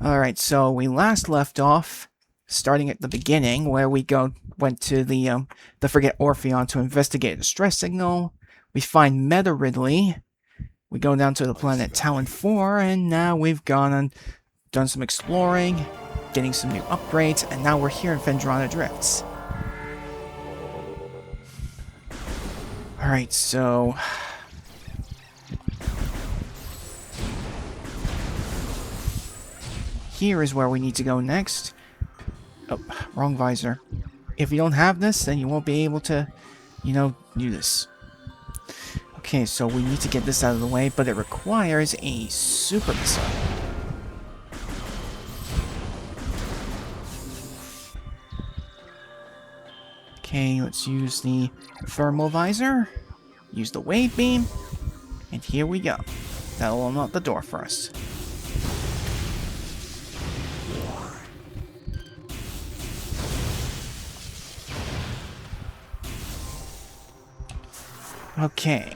Alright, so we last left off, starting at the beginning, where we went to the Frigate Orpheon to investigate the stress signal. We find Meta Ridley. We go down to the planet Talon 4, and now we've gone and done some exploring, getting some new upgrades, and now we're here in Phendrana Drifts. Alright, so... here is where we need to go next. Oh, wrong visor. If you don't have this, then you won't be able to, do this. Okay, so we need to get this out of the way, but it requires a super missile. Okay, let's use the thermal visor. Use the wave beam. And here we go. That'll unlock the door for us. Okay.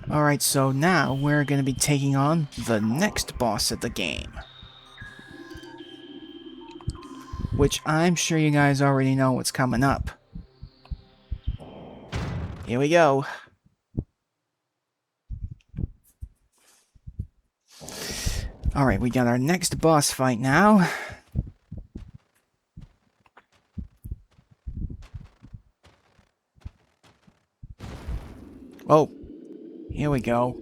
Alright, so now we're going to be taking on the next boss of the game. Which I'm sure you guys already know what's coming up. Here we go. Alright, we got our next boss fight now. Oh, here we go.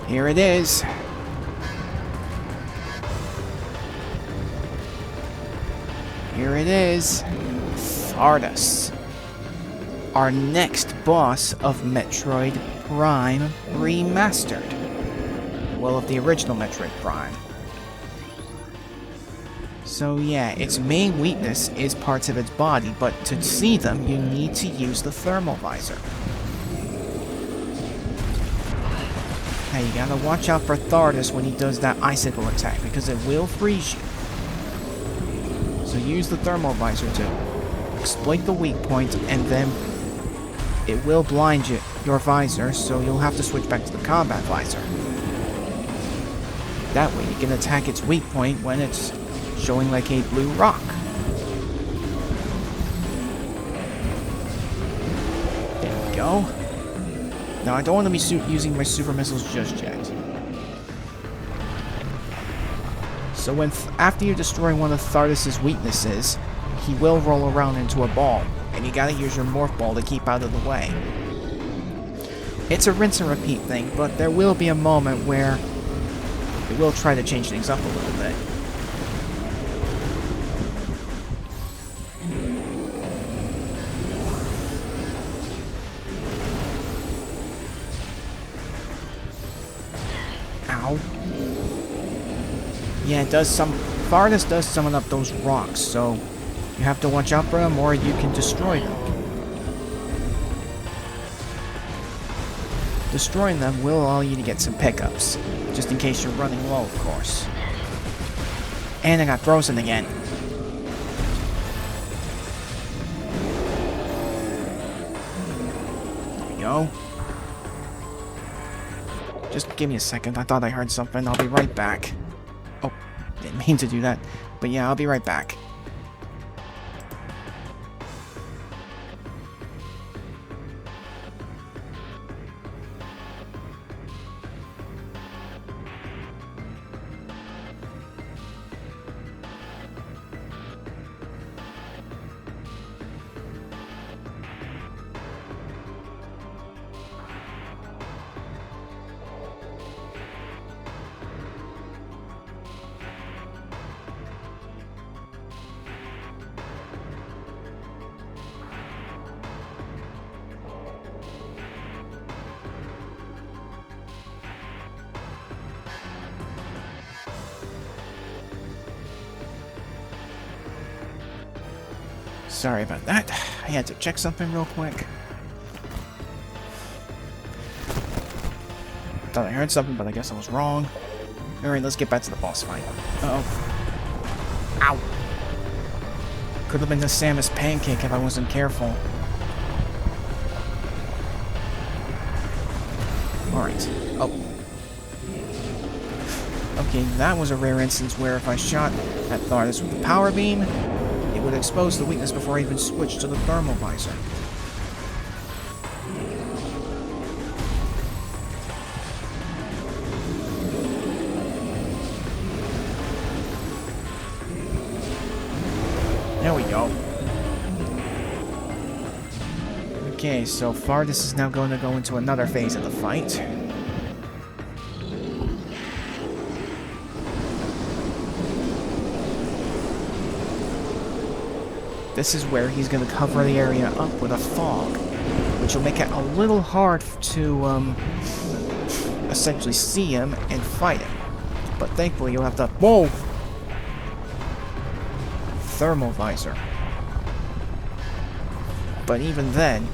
Here it is. Here it is. Thardus. Our next boss of Metroid Prime Remastered. Well, of the original Metroid Prime. So yeah, its main weakness is parts of its body, but to see them, you need to use the thermal visor. Now you gotta watch out for Thardus when he does that icicle attack, because it will freeze you. So use the thermal visor to exploit the weak point, and then it will blind your visor, so you'll have to switch back to the combat visor. That way you can attack its weak point when it's showing like a blue rock. There we go. Now I don't want to be using my super missiles just yet. So after you destroy one of Thardus' weaknesses, he will roll around into a ball, and you gotta use your morph ball to keep out of the way. It's a rinse and repeat thing, but there will be a moment where it will try to change things up a little bit. Ow. Yeah, Thardus does summon up those rocks, so you have to watch out for them or you can destroy them. Destroying them will allow you to get some pickups, just in case you're running low, of course. And I got frozen again. There we go. Just give me a second, I thought I heard something, I'll be right back. Oh, didn't mean to do that, but yeah, I'll be right back. Sorry about that. I had to check something real quick. Thought I heard something, but I guess I was wrong. Alright, let's get back to the boss fight. Uh-oh. Ow! Could have been the Samus pancake if I wasn't careful. Alright. Oh. Okay, that was a rare instance where if I shot at Thardus with the power beam, it would expose the weakness before I even switched to the thermal visor. There we go. Okay, so Thardus is now going to go into another phase of the fight. This is where he's going to cover the area up with a fog, which will make it a little hard to essentially see him and fight him. But thankfully you'll have to... Whoa! Thermal visor. But even then,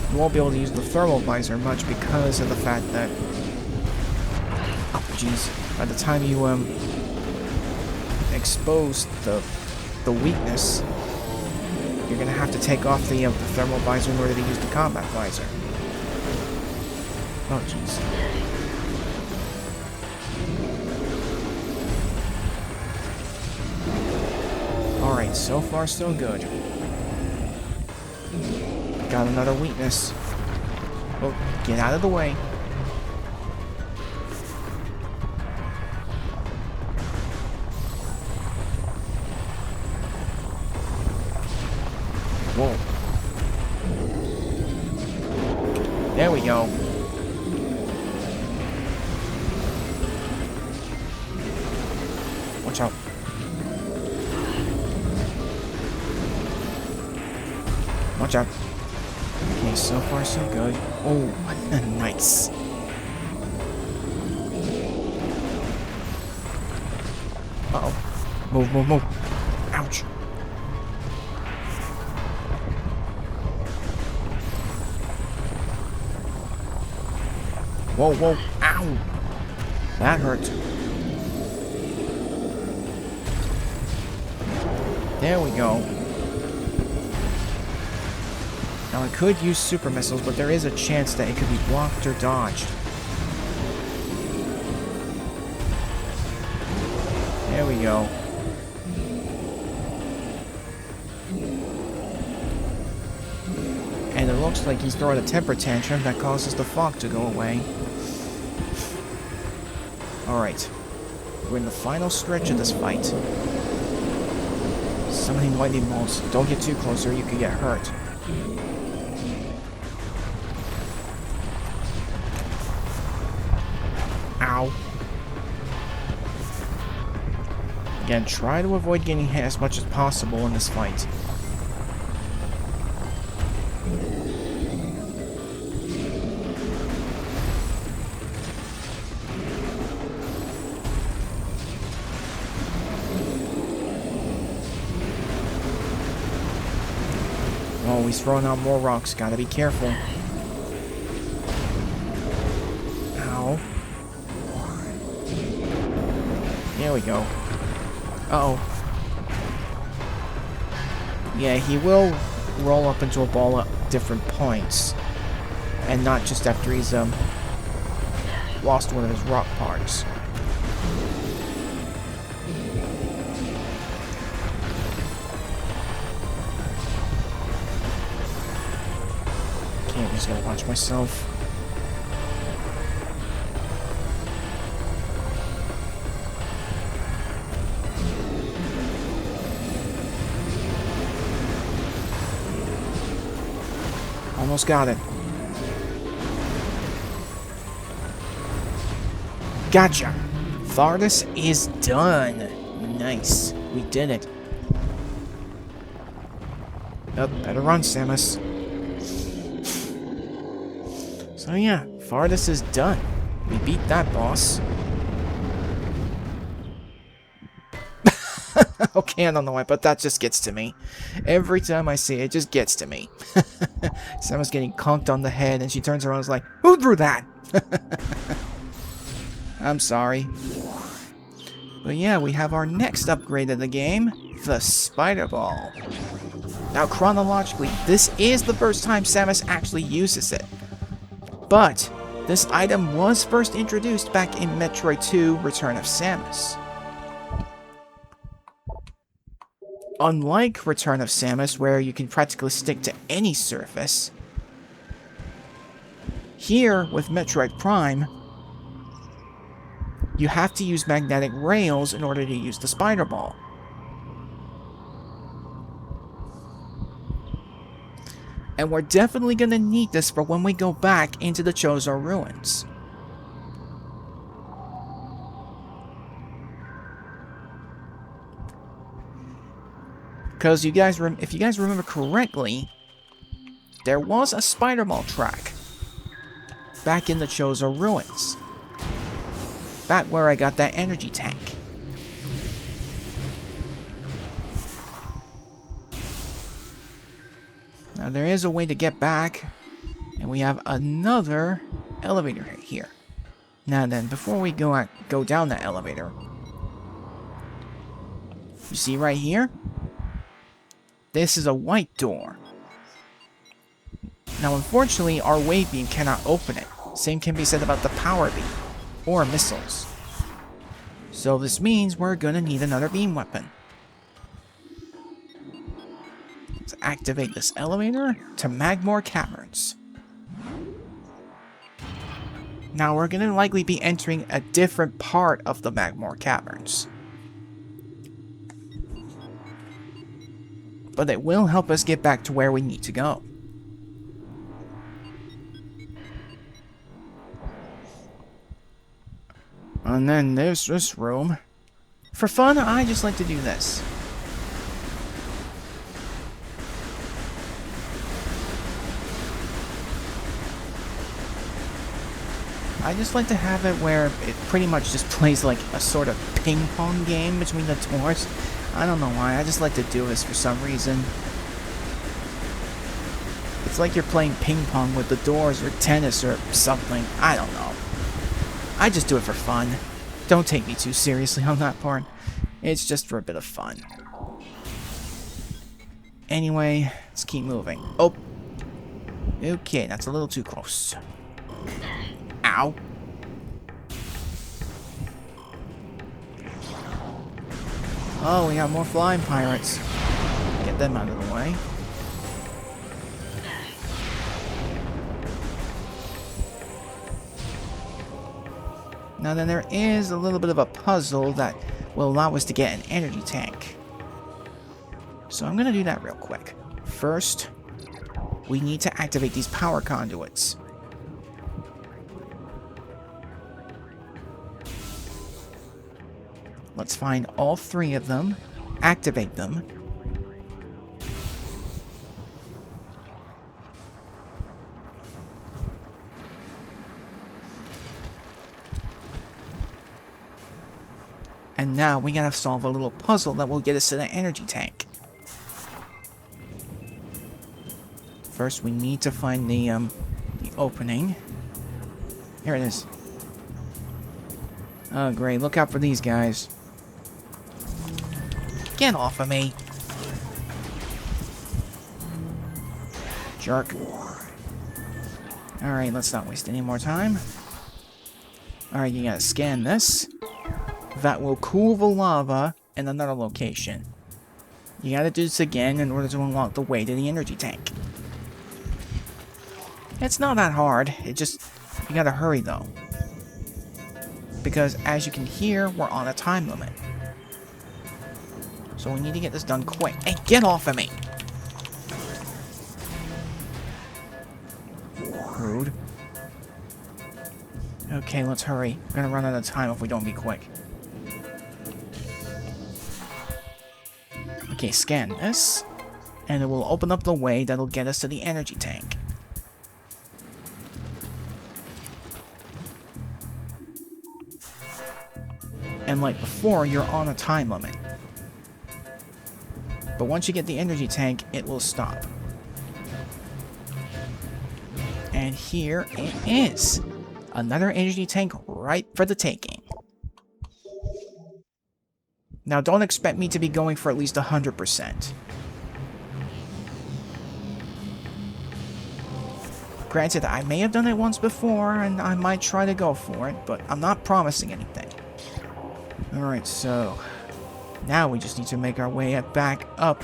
you won't be able to use the thermal visor much because of the fact that... Oh, jeez. By the time you expose the weakness, you're gonna have to take off the thermal visor in order to use the combat visor. Oh, jeez. Alright, so far so good. Got another weakness. Oh, get out of the way. Whoa. There we go. Watch out. Watch out. Okay, so far so good. Oh, nice. Uh-oh. Move, move, move. Ouch. Whoa, whoa, ow! That hurt. There we go. Now I could use super missiles, but there is a chance that it could be blocked or dodged. There we go. And it looks like he's throwing a temper tantrum that causes the fog to go away. Alright. We're in the final stretch of this fight. Summoning lightning bolts. Don't get too close or you could get hurt. Ow. Again, try to avoid getting hit as much as possible in this fight. Oh, he's throwing out more rocks. Gotta be careful. Ow. There we go. Uh-oh. Yeah, he will roll up into a ball at different points. And not just after he's, lost one of his rock parts. Okay, I'm just gonna watch myself. Almost got it. Gotcha. Thardus is done. Nice. We did it. Oh, better run, Samus. So yeah, Thardus is done. We beat that boss. Okay, I don't know why, but that just gets to me. Every time I see it, it just gets to me. Samus getting conked on the head, and she turns around and is like, "Who threw that?" I'm sorry. But yeah, we have our next upgrade of the game, the Spider Ball. Now, chronologically, this is the first time Samus actually uses it. But this item was first introduced back in Metroid 2 Return of Samus. Unlike Return of Samus, where you can practically stick to any surface, here with Metroid Prime, you have to use magnetic rails in order to use the Spider Ball. And we're definitely going to need this for when we go back into the Chozo Ruins. Because if you guys remember correctly, there was a Spider Ball track back in the Chozo Ruins. Back where I got that energy tank. Now there is a way to get back, and we have another elevator here. Now then, before we go down that elevator, you see right here? This is a white door. Now unfortunately, our wave beam cannot open it. Same can be said about the power beam, or missiles. So this means we're gonna need another beam weapon. Let's activate this elevator to Magmore Caverns. Now we're gonna likely be entering a different part of the Magmore Caverns. But it will help us get back to where we need to go. And then there's this room. For fun, I just like to do this. I just like to have it where it pretty much just plays like a sort of ping pong game between the doors. I don't know why, I just like to do this for some reason. It's like you're playing ping pong with the doors or tennis or something. I don't know. I just do it for fun. Don't take me too seriously on that part. It's just for a bit of fun. Anyway, let's keep moving. Oh. Okay, that's a little too close. Ow. Oh, we got more flying pirates. Get them out of the way. Now then, there is a little bit of a puzzle that will allow us to get an energy tank. So I'm going to do that real quick. First, we need to activate these power conduits. Let's find all three of them, activate them. And now we gotta solve a little puzzle that will get us to the energy tank. First, we need to find the opening. Here it is. Oh, great. Look out for these guys. Get off of me. Jerk. Alright, let's not waste any more time. Alright, you gotta scan this. That will cool the lava in another location. You gotta do this again in order to unlock the way to the energy tank. It's not that hard. It just... you gotta hurry though. Because as you can hear, we're on a time limit. So we need to get this done quick. Hey, get off of me! Rude. Okay, let's hurry. We're gonna run out of time if we don't be quick. Okay, scan this. And it will open up the way that'll get us to the energy tank. And like before, you're on a time limit. But once you get the energy tank, it will stop. And here it is. Another energy tank right for the taking. Now, don't expect me to be going for at least 100%. Granted, I may have done it once before, and I might try to go for it, but I'm not promising anything. Alright, so... now we just need to make our way back up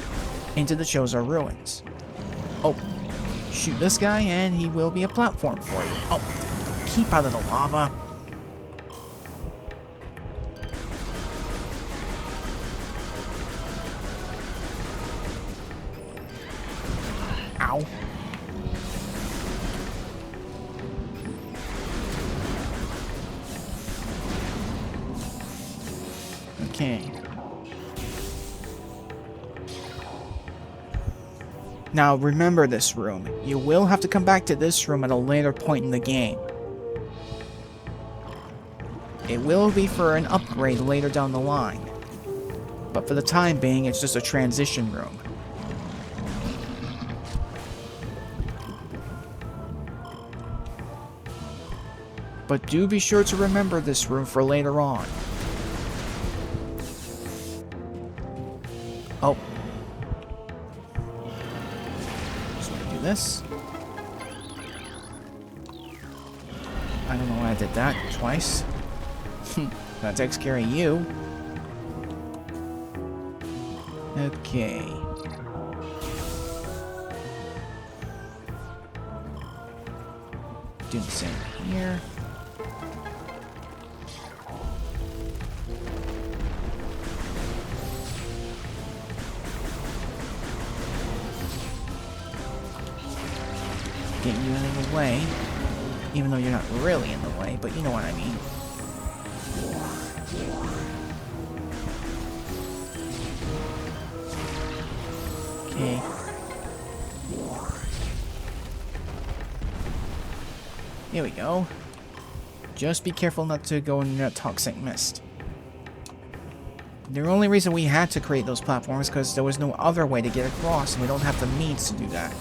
into the Chozo Ruins. Oh, shoot this guy, and he will be a platform for you. Oh, keep out of the lava. Ow. Okay. Now remember this room. You will have to come back to this room at a later point in the game. It will be for an upgrade later down the line. But for the time being, it's just a transition room. But do be sure to remember this room for later on. Oh. Just want to do this. I don't know why I did that twice. That takes care of you. Okay. Do the same here. Get you out of the way. Even though you're not really in the way, but you know what I mean. Okay. Here we go. Just be careful not to go in that toxic mist. The only reason we had to create those platforms is because there was no other way to get across, and we don't have the means to do that.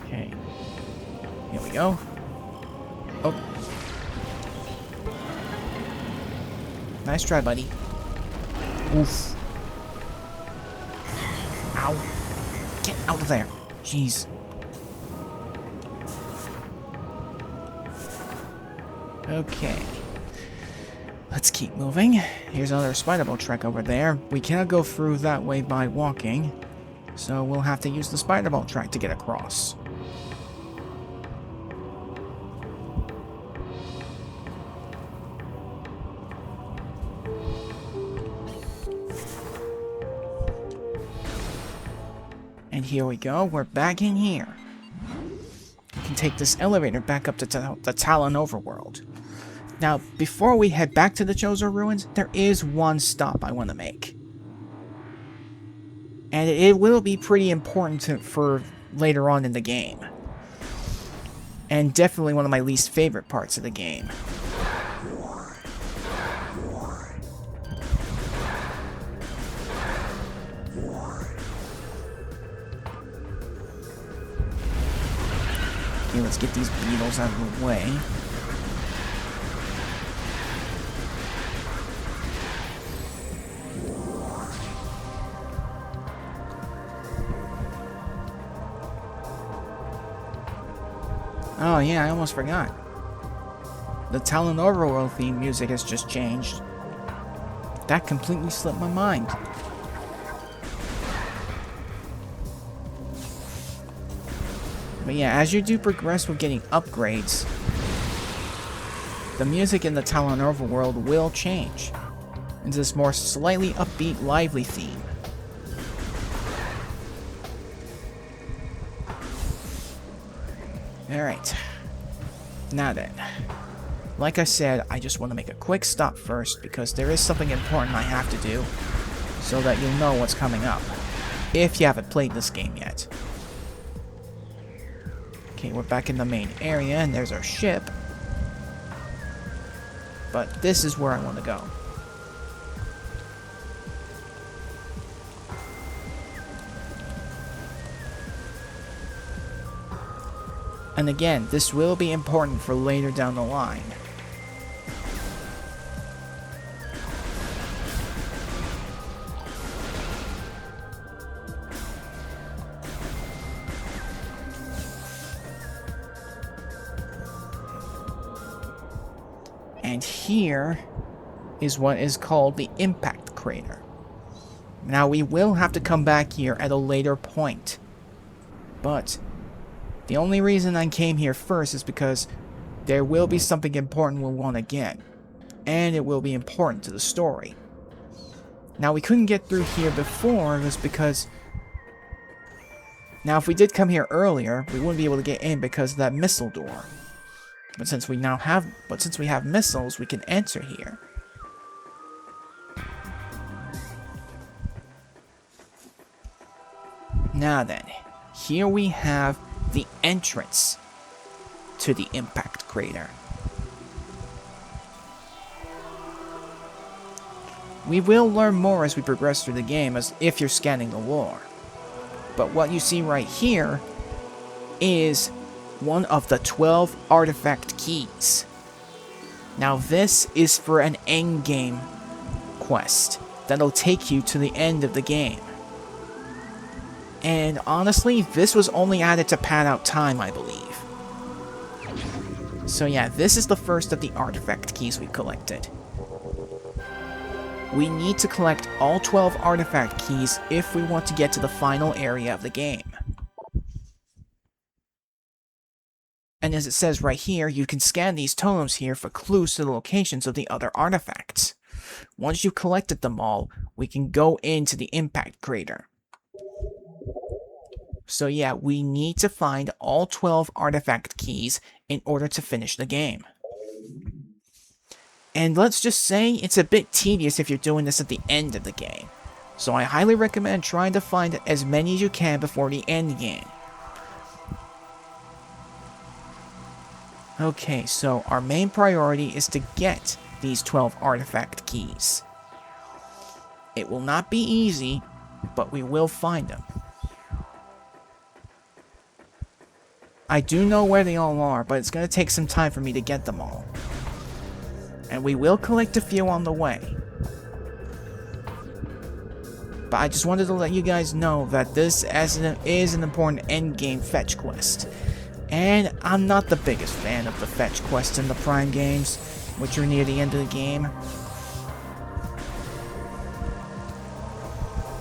Okay. Here we go. Oh. Nice try, buddy. Oof. Ow. Get out of there. Jeez. Okay. Let's keep moving. Here's another spider-boat track over there. We cannot go through that way by walking, so we'll have to use the spider-boat track to get across. And here we go. We're back in here. We can take this elevator back up to the Talon Overworld. Now, before we head back to the Chozo Ruins, there is one stop I want to make. And it will be pretty important for later on in the game. And definitely one of my least favorite parts of the game. Okay, let's get these beetles out of the way. Oh yeah, I almost forgot. The Talon Overworld theme music has just changed. That completely slipped my mind. But yeah, as you do progress with getting upgrades, the music in the Talon Overworld will change into this more slightly upbeat, lively theme. Alright. Now then. Like I said, I just want to make a quick stop first because there is something important I have to do so that you'll know what's coming up if you haven't played this game yet. Okay, we're back in the main area and there's our ship. But this is where I want to go. And again, this will be important for later down the line. And here is what is called the impact crater. Now we will have to come back here at a later point. But the only reason I came here first is because there will be something important we'll want to get. And it will be important to the story. Now we couldn't get through here before was because... Now if we did come here earlier, we wouldn't be able to get in because of that missile door. But since we have missiles, we can enter here. Now then, here we have the entrance to the impact crater. We will learn more as we progress through the game, as if you're scanning the lore. But what you see right here is one of the 12 artifact keys. Now this is for an endgame quest that'll take you to the end of the game. And honestly, this was only added to pad out time, I believe. So yeah, this is the first of the artifact keys we collected. We need to collect all 12 artifact keys if we want to get to the final area of the game. And as it says right here, you can scan these totems here for clues to the locations of the other artifacts. Once you've collected them all, we can go into the impact crater. So yeah, we need to find all 12 artifact keys in order to finish the game. And let's just say it's a bit tedious if you're doing this at the end of the game. So I highly recommend trying to find as many as you can before the end game. Okay, so our main priority is to get these 12 artifact keys. It will not be easy, but we will find them. I do know where they all are, but it's going to take some time for me to get them all. And we will collect a few on the way. But I just wanted to let you guys know that this is an important endgame fetch quest. And I'm not the biggest fan of the fetch quests in the Prime games, which are near the end of the game.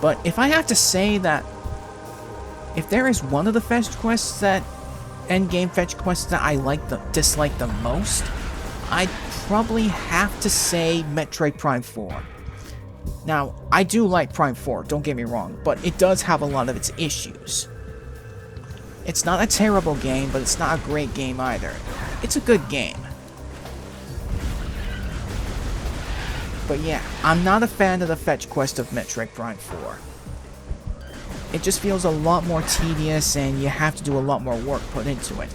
But if I have to say that, if there is one of the fetch quests that endgame fetch quests that I dislike the most, I'd probably have to say Metroid Prime 4. Now, I do like Prime 4, don't get me wrong, but it does have a lot of its issues. It's not a terrible game, but it's not a great game either. It's a good game. But yeah, I'm not a fan of the fetch quest of Metroid Prime 4. It just feels a lot more tedious and you have to do a lot more work put into it.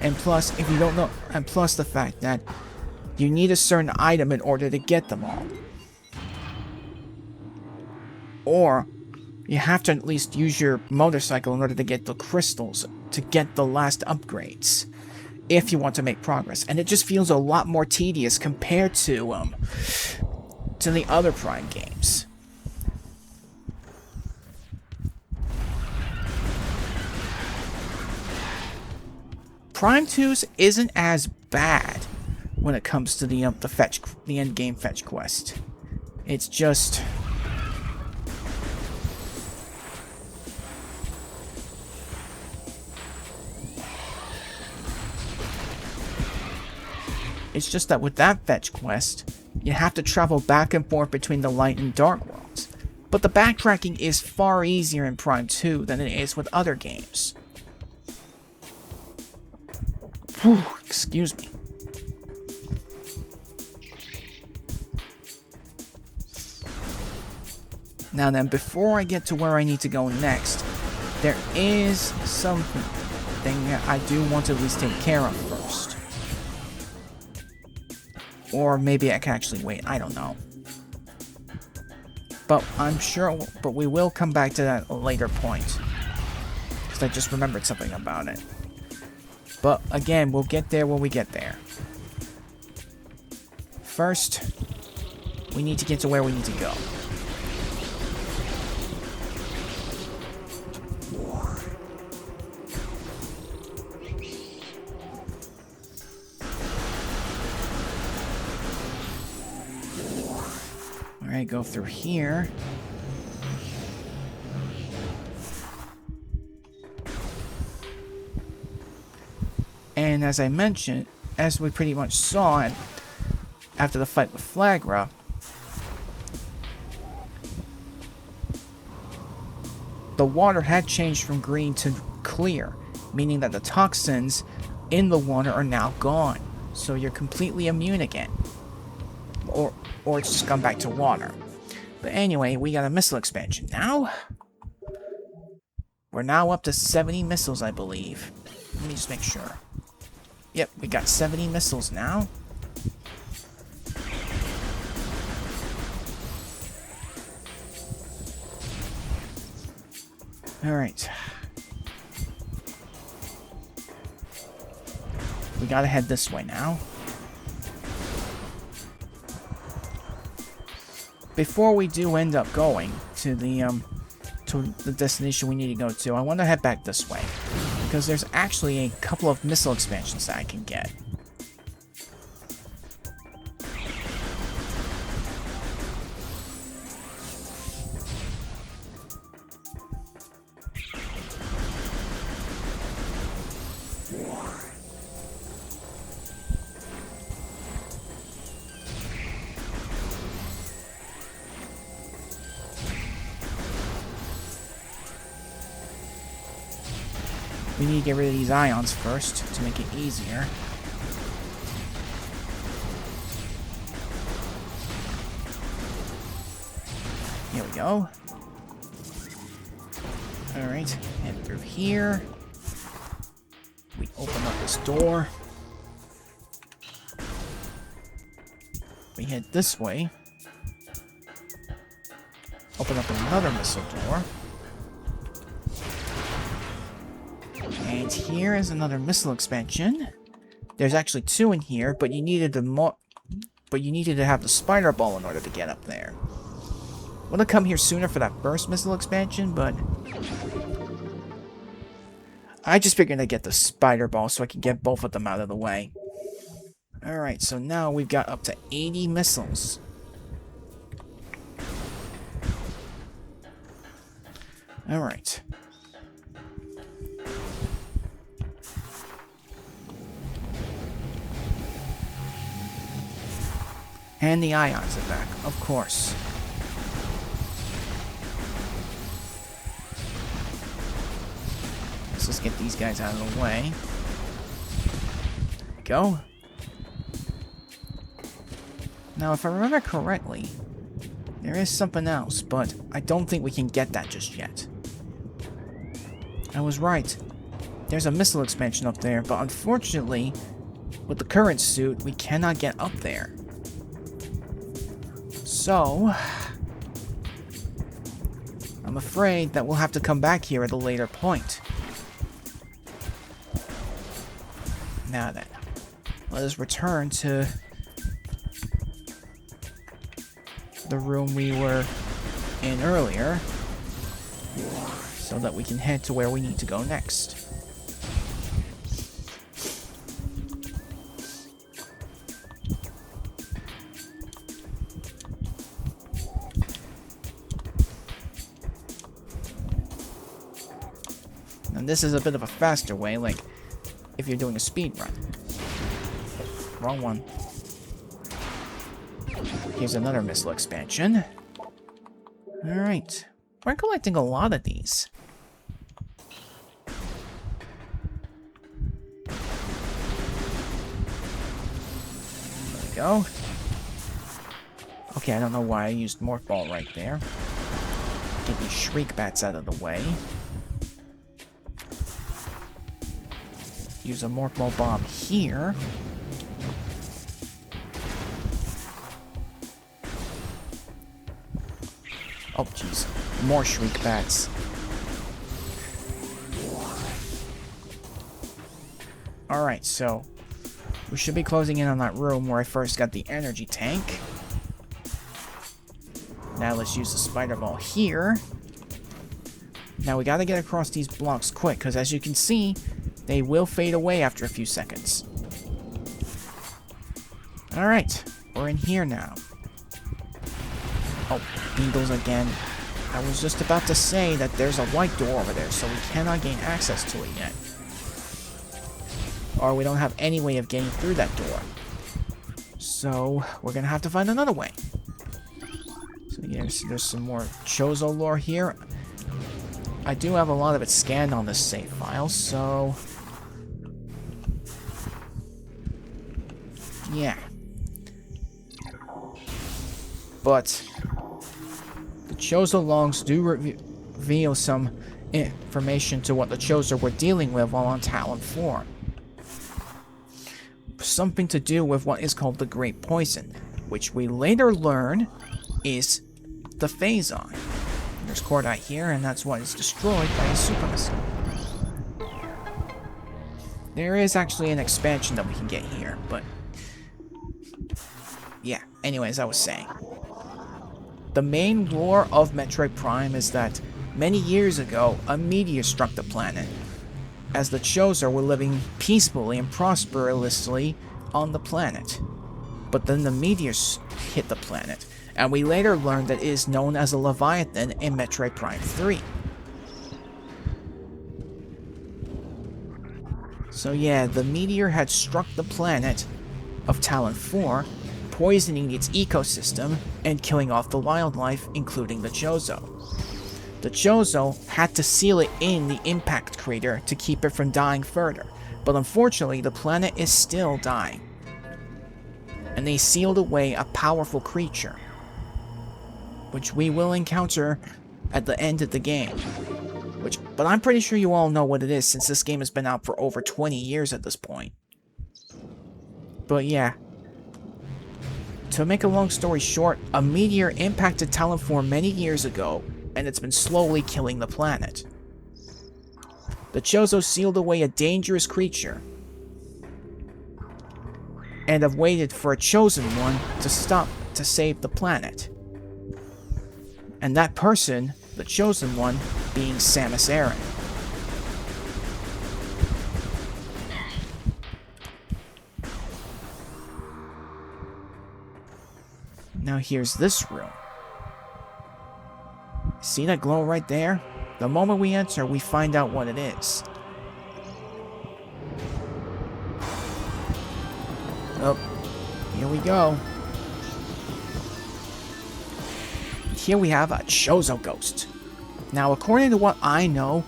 And plus, if you don't know, and plus the fact that you need a certain item in order to get them all. Or you have to at least use your motorcycle in order to get the crystals to get the last upgrades if you want to make progress. And it just feels a lot more tedious compared to the other Prime games. Prime 2's isn't as bad when it comes to the end game fetch quest. It's just that with that fetch quest, you have to travel back and forth between the light and dark worlds. But the backtracking is far easier in Prime 2 than it is with other games. Whew, excuse me. Now then, before I get to where I need to go next, there is something that I do want to at least take care of first. Or maybe I can actually wait, I don't know. But but we will come back to that at a later point. Because I just remembered something about it. But again, we'll get there when we get there. First, we need to get to where we need to go. Okay, go through here. And as I mentioned, as we pretty much saw after the fight with Flagra, the water had changed from green to clear, meaning that the toxins in the water are now gone. So you're completely immune again. Or it's just gone back to water. But anyway, we got a missile expansion now. We're now up to 70 missiles, I believe. Let me just make sure. Yep, we got 70 missiles now. Alright. We gotta head this way now. Before we do end up going to the destination we need to go to, I want to head back this way. Because there's actually a couple of missile expansions that I can get. We need to get rid of these ions first to make it easier. Here we go. Alright, head through here. We open up this door. We head this way. Open up another missile door. And here is another missile expansion. There's actually two in here, but you needed to have the spider ball in order to get up there. I would have come here sooner for that first missile expansion, but I just figured I'd get the spider ball so I can get both of them out of the way. Alright, so now we've got up to 80 missiles. Alright. And the ions are back, of course. Let's just get these guys out of the way. There we go. Now, if I remember correctly, there is something else, but I don't think we can get that just yet. I was right. There's a missile expansion up there, but unfortunately, with the current suit, we cannot get up there. So, I'm afraid that we'll have to come back here at a later point. Now then, let us return to the room we were in earlier, so that we can head to where we need to go next. And this is a bit of a faster way, like if you're doing a speed run. Wrong one. Here's another missile expansion. Alright. We're collecting a lot of these. There we go. Okay, I don't know why I used Morph Ball right there. Get these Shriek Bats out of the way. Use a Morph Ball Bomb here. Oh, jeez. More Shriek Bats. Alright, so we should be closing in on that room where I first got the energy tank. Now let's use the spider ball here. Now we gotta get across these blocks quick, because as you can see, they will fade away after a few seconds. Alright, we're in here now. Oh, beetles again. I was just about to say that there's a white door over there, so we cannot gain access to it yet. Or we don't have any way of getting through that door. So, we're gonna have to find another way. So yes, there's some more Chozo lore here. I do have a lot of it scanned on this save file, so... yeah. But the Chozo logs do reveal some information to what the Chozo were dealing with while on Talon 4. Something to do with what is called the Great Poison, which we later learn is the Phazon. There's Cordite here, and that's what is destroyed by a super missile. There is actually an expansion that we can get here, but... yeah, anyways, I was saying. The main lore of Metroid Prime is that many years ago, a meteor struck the planet, as the Chozo were living peacefully and prosperously on the planet. But then the meteors hit the planet, and we later learned that it is known as a Leviathan in Metroid Prime 3. So yeah, the meteor had struck the planet of Talon 4, poisoning its ecosystem and killing off the wildlife, including the Chozo. The Chozo had to seal it in the impact crater to keep it from dying further, but unfortunately the planet is still dying. And they sealed away a powerful creature, which we will encounter at the end of the game. But I'm pretty sure you all know what it is, since this game has been out for over 20 years at this point. But yeah. To make a long story short, a meteor impacted Talon 4 many years ago, and it's been slowly killing the planet. The Chozo sealed away a dangerous creature, and have waited for a chosen one to save the planet. And that person, the chosen one, being Samus Aran. Now here's this room. See that glow right there? The moment we enter, we find out what it is. Oh, here we go. Here we have a Chozo ghost. Now, according to what I know,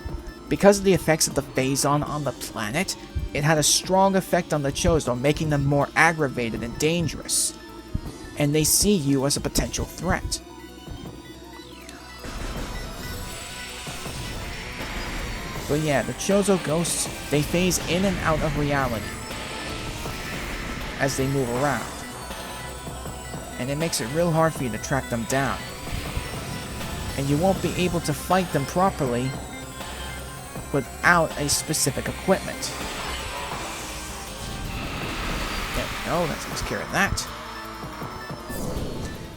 because of the effects of the Phazon on the planet, it had a strong effect on the Chozo, making them more aggravated and dangerous. And they see you as a potential threat. But yeah, the Chozo ghosts, they phase in and out of reality as they move around. And it makes it real hard for you to track them down. And you won't be able to fight them properly without a specific equipment. There we go, that takes care of that.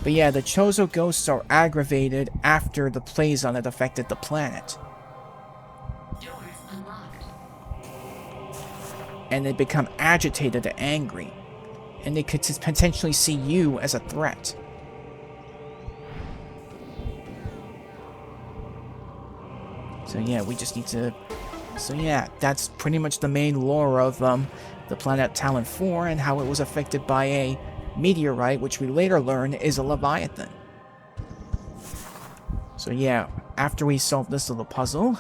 But yeah, the Chozo ghosts are aggravated after the Phazon had affected the planet. And they become agitated and angry. And they could potentially see you as a threat. So yeah, we just need to... So yeah, that's pretty much the main lore of the planet Talon 4 and how it was affected by a meteorite, which we later learn is a Leviathan. So yeah, after we solve this little puzzle...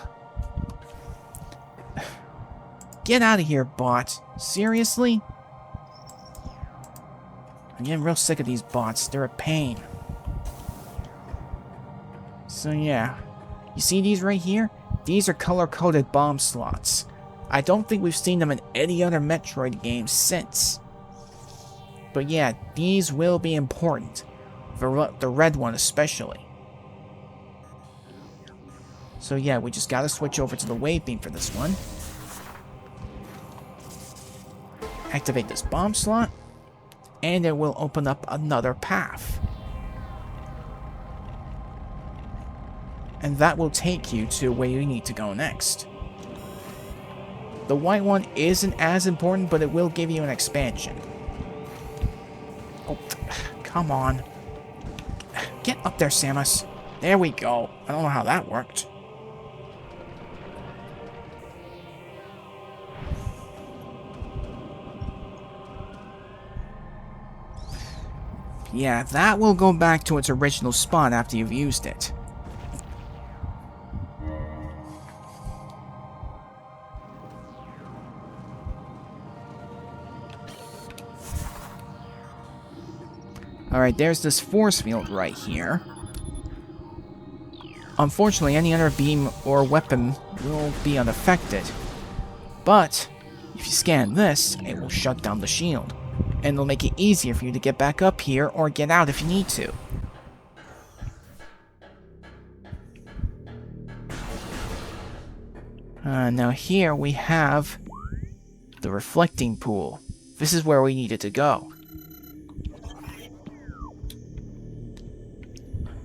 Get out of here, bot. Seriously? I'm getting real sick of these bots. They're a pain. So yeah. You see these right here? These are color-coded bomb slots. I don't think we've seen them in any other Metroid game since. But yeah, these will be important. The red one especially. So yeah, we just gotta switch over to the wave beam for this one. Activate this bomb slot, and it will open up another path. And that will take you to where you need to go next. The white one isn't as important, but it will give you an expansion. Oh, come on. Get up there, Samus. There we go. I don't know how that worked. Yeah, that will go back to its original spot after you've used it. Alright, there's this force field right here. Unfortunately, any other beam or weapon will be unaffected. But, if you scan this, it will shut down the shield. And it'll make it easier for you to get back up here or get out if you need to. Now here we have the reflecting pool. This is where we needed to go.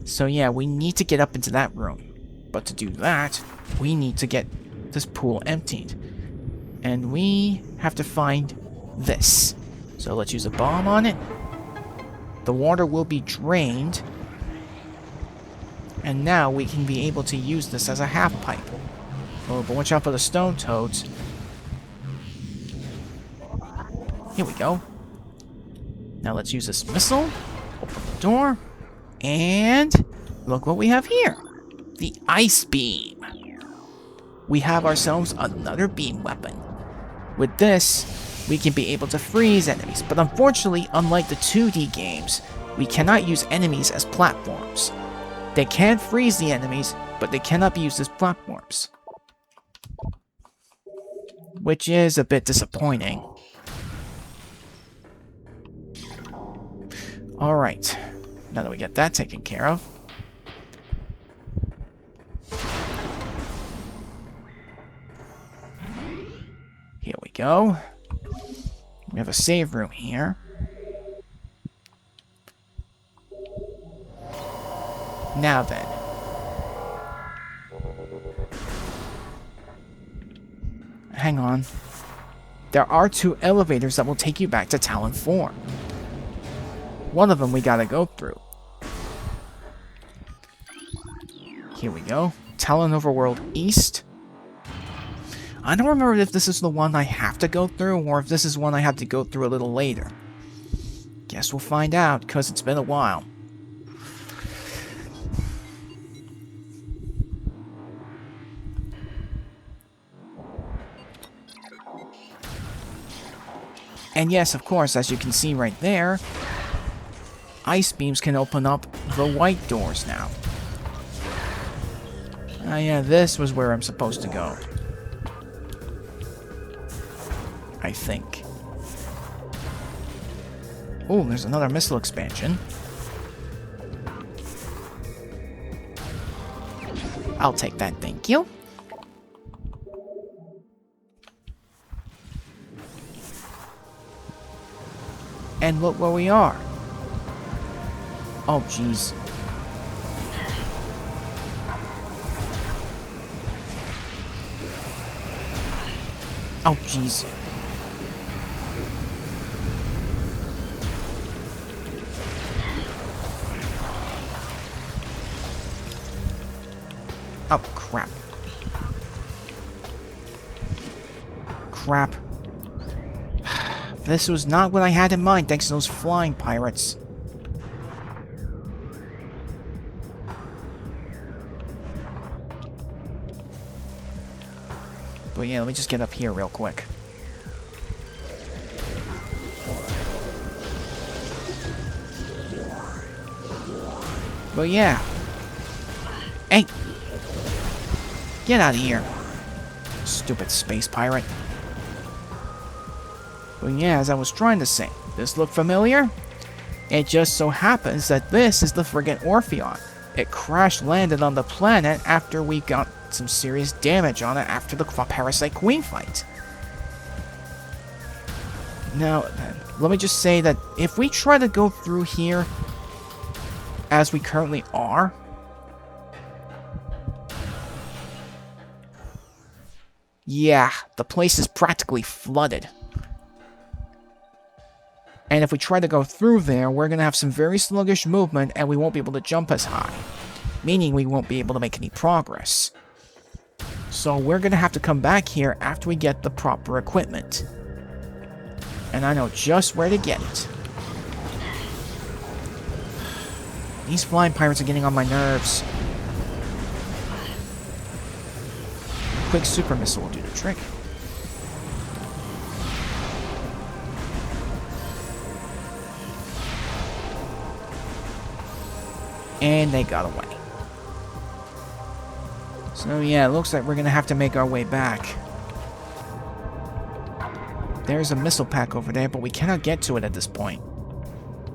So yeah, we need to get up into that room. But to do that, we need to get this pool emptied. And we have to find this. So let's use a bomb on it. The water will be drained. And now we can be able to use this as a half pipe. Oh, but watch out for the stone toads. Here we go. Now let's use this missile. Open the door. And look what we have here. The ice beam. We have ourselves another beam weapon. With this, we can be able to freeze enemies. But unfortunately, unlike the 2D games, we cannot use enemies as platforms. They can freeze the enemies, but they cannot be used as platforms. Which is a bit disappointing. Alright. Now that we get that taken care of. Here we go. We have a save room here. Now then. Hang on. There are 2 elevators that will take you back to Talon 4. One of them we gotta go through. Here we go. Talon Overworld East. I don't remember if this is the one I have to go through, or if this is one I have to go through a little later. Guess we'll find out, because it's been a while. And yes, of course, as you can see right there, ice beams can open up the white doors now. Ah, yeah, this was where I'm supposed to go. I think. Oh, there's another missile expansion. I'll take that, thank you. And look where we are. Oh, jeez. Oh, jeez. Oh, crap. Crap. This was not what I had in mind, thanks to those flying pirates. But yeah, let me just get up here real quick. But yeah. Hey! Get out of here. Stupid space pirate. But yeah, as I was trying to say, this look familiar? It just so happens that this is the frigate Orpheon. It crash landed on the planet after we got some serious damage on it after the Parasite Queen fight. Now, let me just say that if we try to go through here as we currently are, yeah, the place is practically flooded. And if we try to go through there, we're going to have some very sluggish movement and we won't be able to jump as high. Meaning we won't be able to make any progress. So we're going to have to come back here after we get the proper equipment. And I know just where to get it. These flying pirates are getting on my nerves. Quick super missile will do the trick. And they got away. So yeah, it looks like we're gonna have to make our way back. There's a missile pack over there, but we cannot get to it at this point.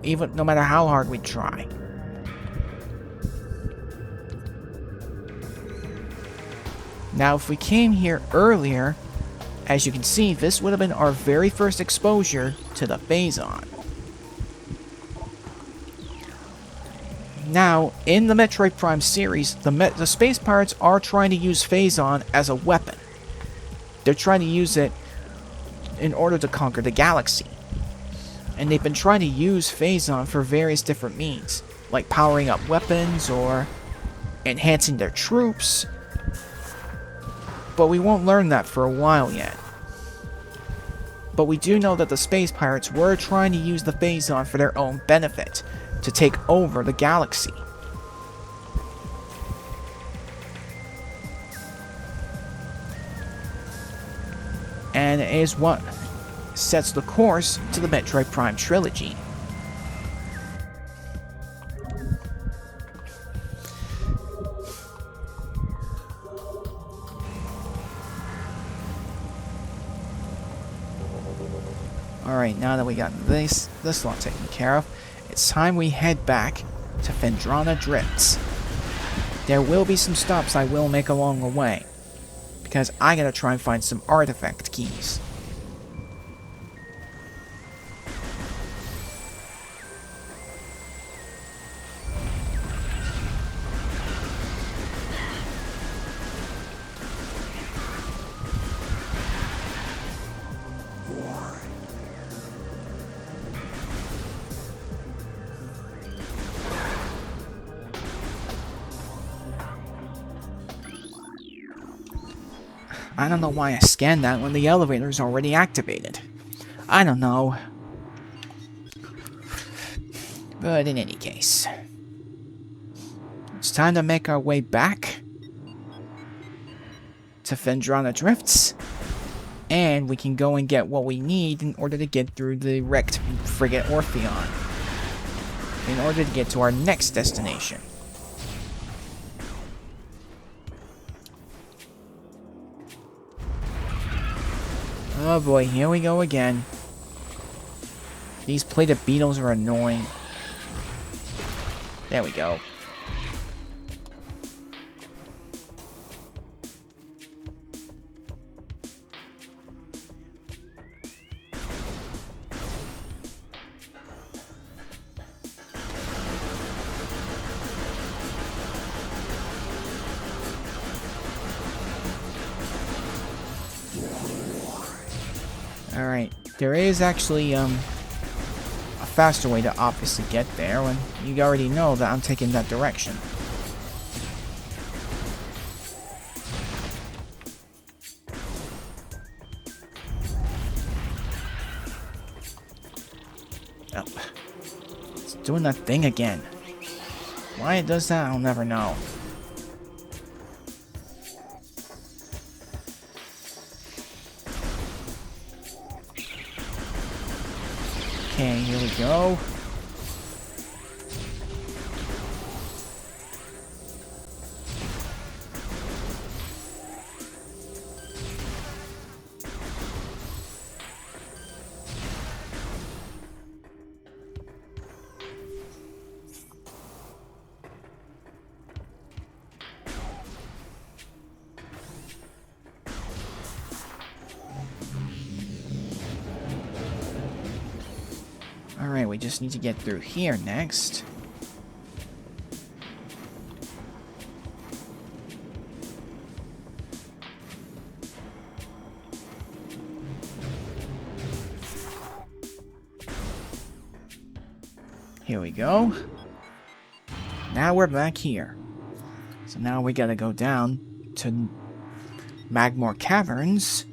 Even no matter how hard we try. Now, if we came here earlier, as you can see, this would have been our very first exposure to the Phazon. Now, in the Metroid Prime series, the Space Pirates are trying to use Phazon as a weapon. They're trying to use it in order to conquer the galaxy. And they've been trying to use Phazon for various different means, like powering up weapons or enhancing their troops. But we won't learn that for a while yet. But we do know that the Space Pirates were trying to use the Phazon for their own benefit, to take over the galaxy. And it is what sets the course to the Metroid Prime trilogy. Alright, now that we got this lot taken care of, it's time we head back to Phendrana Drifts. There will be some stops I will make along the way, because I gotta try and find some artifact keys. I don't know why I scanned that when the elevator is already activated. I don't know. But in any case, it's time to make our way back to Phendrana Drifts, and we can go and get what we need in order to get through the wrecked frigate Orpheon, in order to get to our next destination. Oh boy, here we go again. These plated beetles are annoying. There we go. Alright, there is actually, a faster way to obviously get there, and you already know that I'm taking that direction. Oh, it's doing that thing again. Why it does that, I'll never know. Okay, here we go. Alright, we just need to get through here next. Here we go. Now we're back here. So now we gotta go down to Magmore Caverns.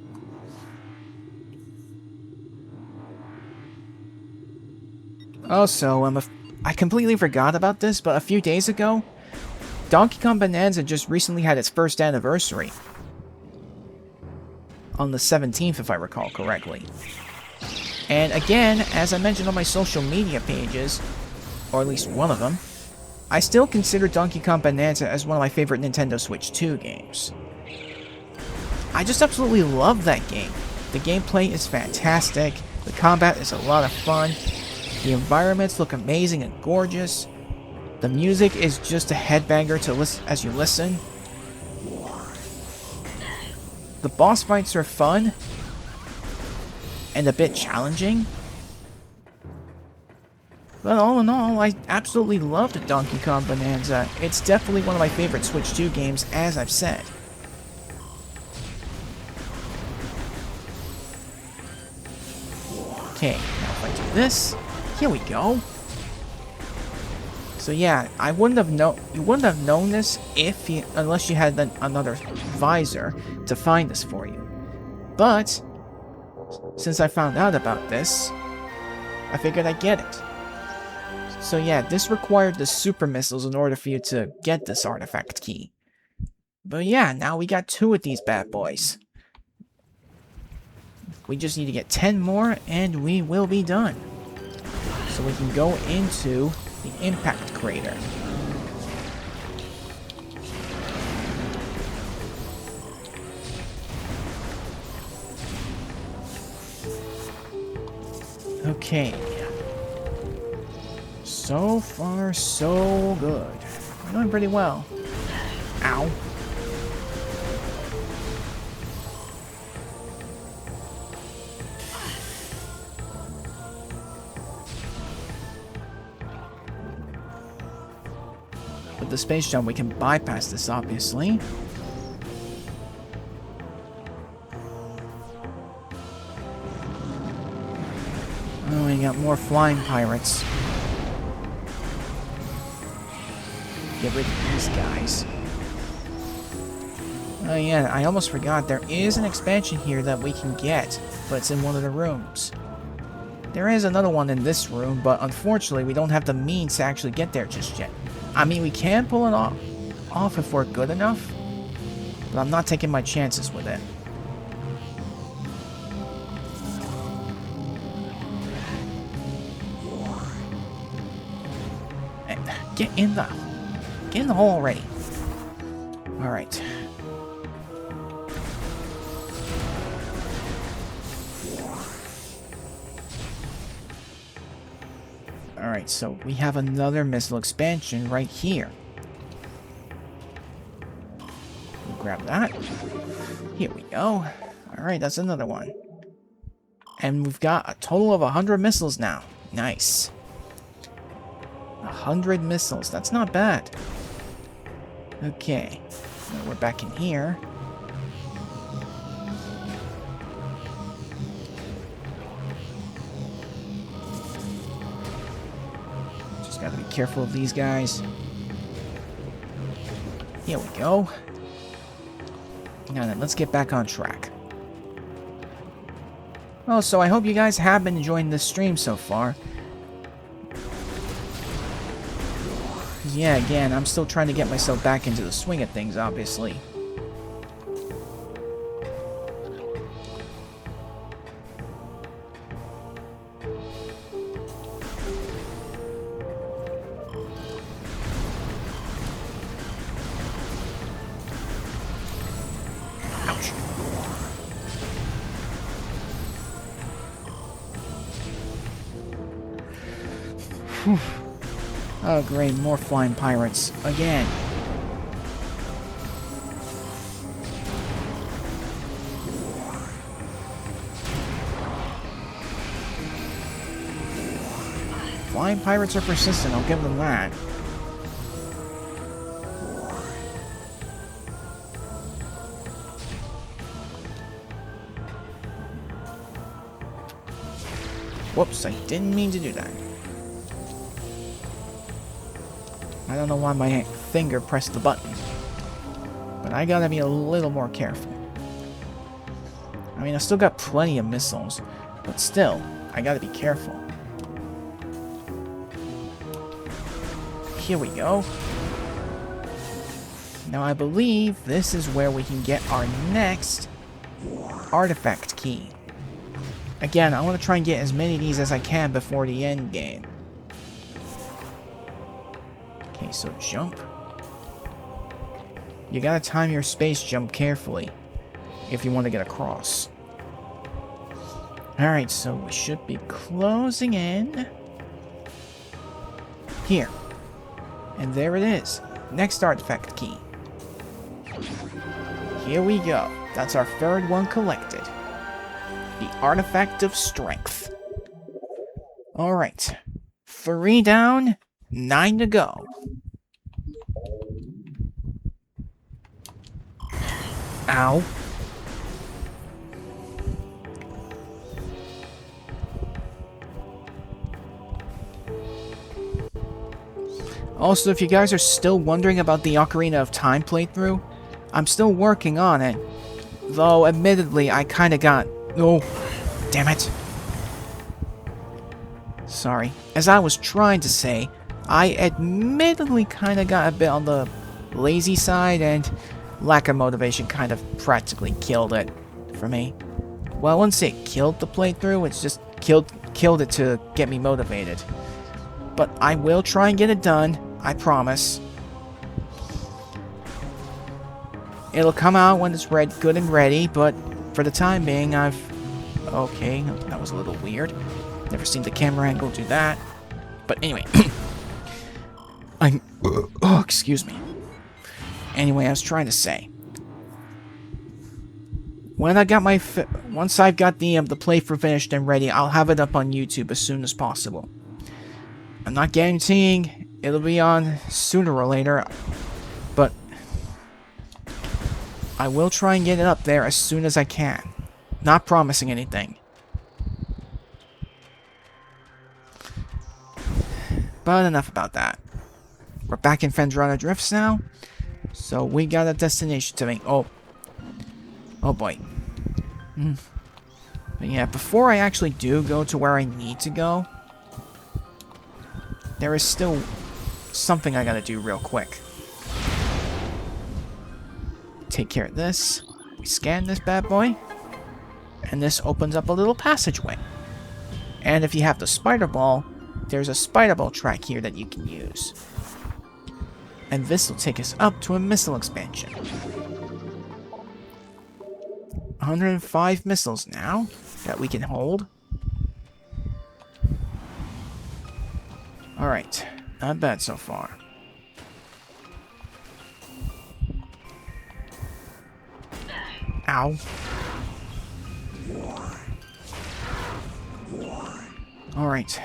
Also, I completely forgot about this, but a few days ago, Donkey Kong Bonanza just recently had its first anniversary. On the 17th, if I recall correctly. And again, as I mentioned on my social media pages, or at least one of them, I still consider Donkey Kong Bonanza as one of my favorite Nintendo Switch 2 games. I just absolutely love that game. The gameplay is fantastic, the combat is a lot of fun, the environments look amazing and gorgeous, the music is just a headbanger to listen as you listen. The boss fights are fun and a bit challenging. But all in all, I absolutely loved Donkey Kong Bonanza. It's definitely one of my favorite Switch 2 games, as I've said. Okay, now if I do this, here we go. So yeah, you wouldn't have known this unless you had another visor to find this for you. But since I found out about this, I figured I'd get it. So yeah, this required the super missiles in order for you to get this artifact key. But yeah, now we got 2 of these bad boys. We just need to get 10 more and we will be done. So we can go into the impact crater. Okay. So far, so good. We're doing pretty well. Ow. With the space jump, we can bypass this, obviously. Oh, we got more flying pirates. Get rid of these guys. Oh yeah, I almost forgot. There is an expansion here that we can get, but it's in one of the rooms. There is another one in this room, but unfortunately we don't have the means to actually get there just yet. I mean, we can pull it off if we're good enough, but I'm not taking my chances with it. Get in the hole already. Alright. Alright, so we have another missile expansion right here. We'll grab that. Here we go. Alright, that's another one. And we've got a total of 100 missiles now. Nice. 100 missiles. That's not bad. Okay. Now we're back in here. Just gotta be careful of these guys. Here we go. Now then, let's get back on track. Oh, so I hope you guys have been enjoying this stream so far. Yeah, again, I'm still trying to get myself back into the swing of things, obviously. Ouch. Whew. Oh great, more flying pirates. Again. Flying pirates are persistent, I'll give them that. Whoops, I didn't mean to do that. I don't know why my finger pressed the button. But I gotta be a little more careful. I mean, I still got plenty of missiles, but still, I gotta be careful. Here we go. Now I believe this is where we can get our next artifact key. Again, I want to try and get as many of these as I can before the end game. Okay, so jump. You gotta time your space jump carefully if you want to get across. Alright, so we should be closing in. Here. And there it is. Next artifact key. Here we go. That's our third one collected. The Artifact of Strength. Alright. 3 down, 9 to go. Ow. Also, if you guys are still wondering about the Ocarina of Time playthrough, I'm still working on it. Though, admittedly, I kinda got... Oh, damn it. Sorry. As I was trying to say, I admittedly kinda got a bit on the lazy side, and lack of motivation kind of practically killed it for me. Well, I wouldn't say it killed the playthrough, it's just killed it to get me motivated. But I will try and get it done, I promise. It'll come out when it's good and ready, but for the time being, Okay, that was a little weird. Never seen the camera angle do that. But anyway. Oh, excuse me. Anyway, I was trying to say. When I got once I've got the playthrough finished and ready, I'll have it up on YouTube as soon as possible. I'm not guaranteeing it'll be on sooner or later, but I will try and get it up there as soon as I can. Not promising anything. But enough about that. We're back in Phendrana Drifts now, so we got a destination to make. Oh boy. But yeah, before I actually do go to where I need to go, there is still something I gotta do real quick. Take care of this. We scan this bad boy. And this opens up a little passageway. And if you have the spider ball, there's a spider ball track here that you can use. And this will take us up to a missile expansion. 105 missiles now that we can hold. Alright, not bad so far. Ow. Alright.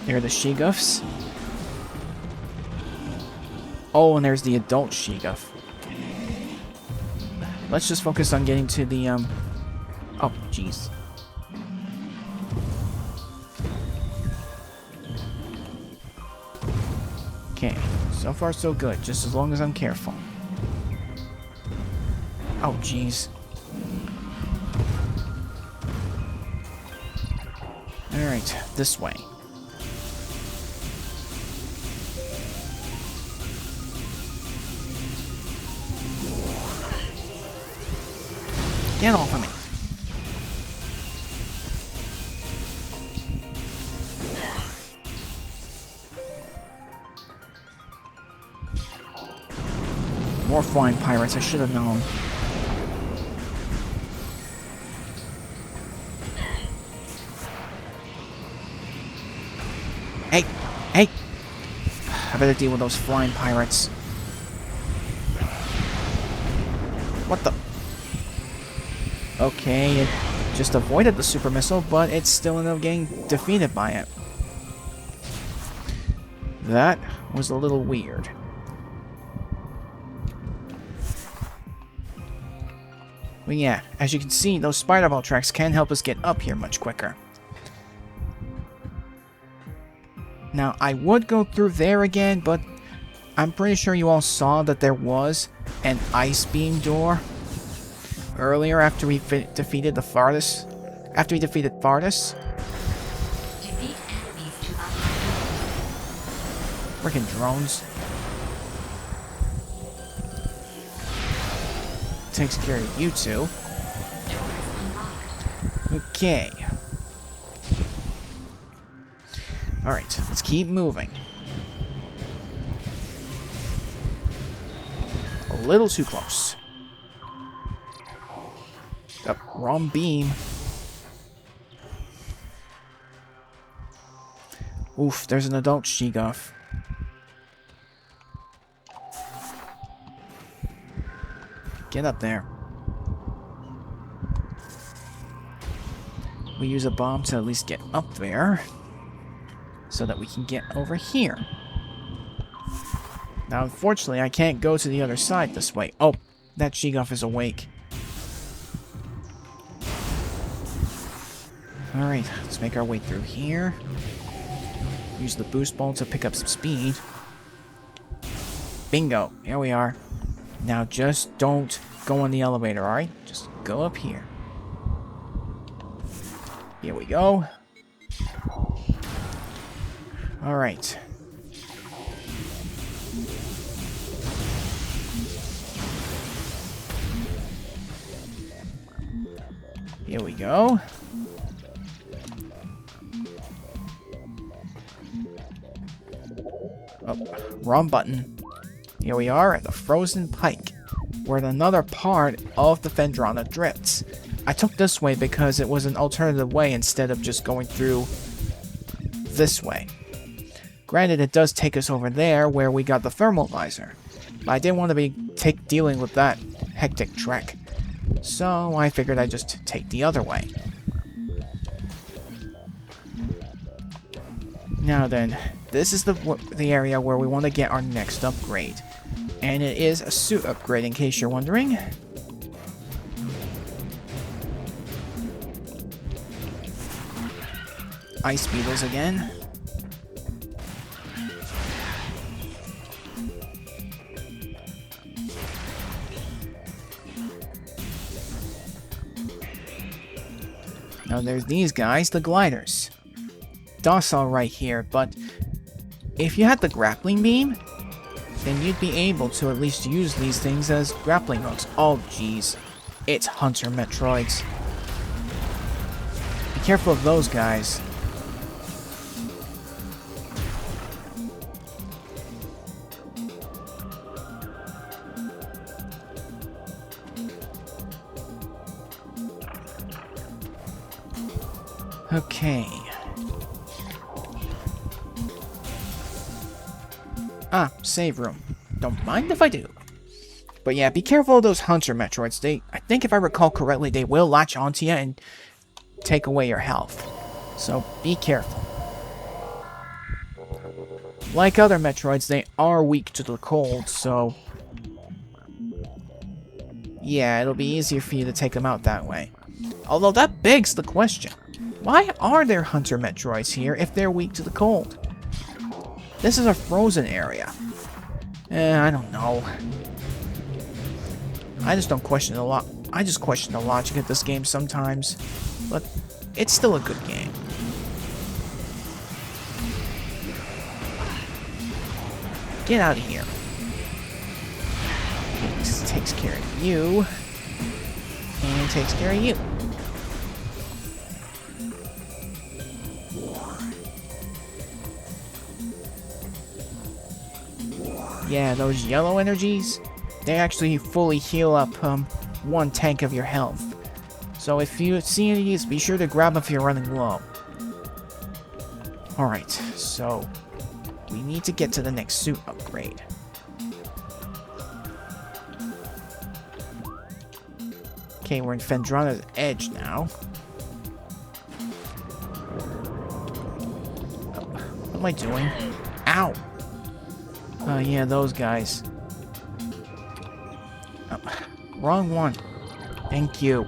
There are the Sheguffs. Oh, and there's the adult Sheguff. Let's just focus on getting to the, Oh, jeez. Okay, so far so good, just as long as I'm careful. Oh, jeez. Alright, this way. Get off of me. More flying pirates, I should have known. Hey! Hey! I better deal with those flying pirates. What the? Okay, it just avoided the super missile, but it still ended up getting defeated by it. That was a little weird. But yeah, as you can see, those spider ball tracks can help us get up here much quicker. Now, I would go through there again, but I'm pretty sure you all saw that there was an ice beam door earlier after we defeated the Farthus. After we defeated Farthus. Freaking drones. Takes care of you two. Okay. Alright, let's keep moving. A little too close. Oh, wrong beam. Oof, there's an adult Sheegoth. Get up there. We use a bomb to at least get up there, so that we can get over here. Now, unfortunately, I can't go to the other side this way. Oh, that Sheegoth is awake. Alright, let's make our way through here. Use the boost ball to pick up some speed. Bingo, here we are. Now just don't go on the elevator, alright? Just go up here. Here we go. Alright. Here we go. Oh, wrong button. Here we are at the Frozen Pike. We're at another part of the Phendrana Drifts. I took this way because it was an alternative way instead of just going through this way. Granted, it does take us over there where we got the thermal visor, but I didn't want to be dealing with that hectic trek. So I figured I'd just take the other way. Now then, this is the area where we want to get our next upgrade. And it is a suit upgrade, in case you're wondering. Ice beetles again. Now there's these guys, the gliders. Docile right here, but if you had the grappling beam, then you'd be able to at least use these things as grappling hooks. Oh jeez, it's Hunter Metroids. Be careful of those guys. Okay. Ah, save room. Don't mind if I do. But yeah, be careful of those Hunter Metroids. I think if I recall correctly, they will latch onto you and take away your health. So be careful. Like other Metroids, they are weak to the cold, so yeah, it'll be easier for you to take them out that way. Although that begs the question. Why are there Hunter Metroids here if they're weak to the cold? This is a frozen area. I don't know. I just don't question a lot. I just question the logic of this game sometimes. But it's still a good game. Get out of here. It takes care of you. And takes care of you. Yeah, those yellow energies, they actually fully heal up one tank of your health. So if you see any of these, be sure to grab them if you're running low. Alright, so we need to get to the next suit upgrade. Okay, we're in Phendrana's Edge now. What am I doing? Ow! Oh yeah, those guys. Oh, wrong one. Thank you.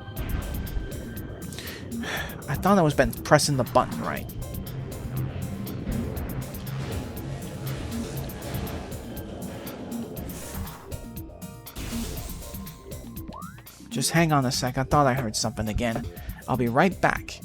I thought I was pressing the button right. Just hang on a sec. I thought I heard something again. I'll be right back.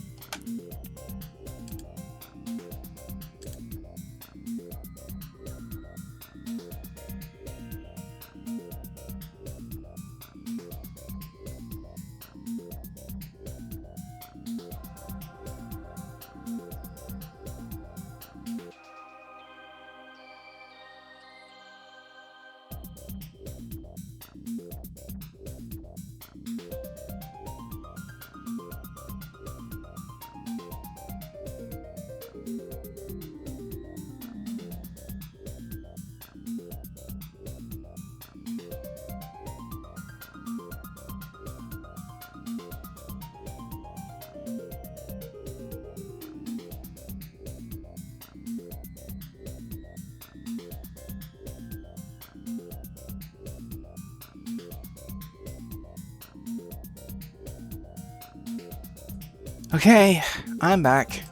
Okay, I'm back.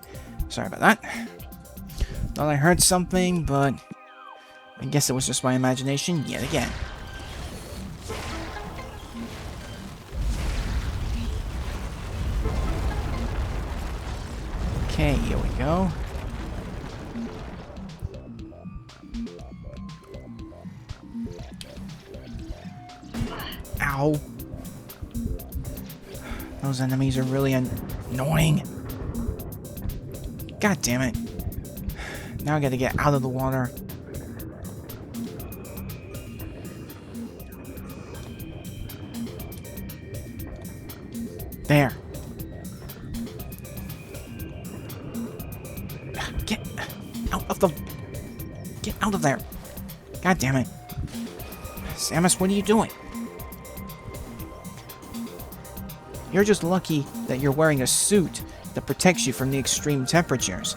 Sorry about that. Thought I heard something, but I guess it was just my imagination yet again. Okay, here we go. Ow. Those enemies are really annoying. God damn it. Now I gotta get out of the water. There. Get out of the... Get out of there. God damn it. Samus, what are you doing? You're just lucky that you're wearing a suit that protects you from the extreme temperatures.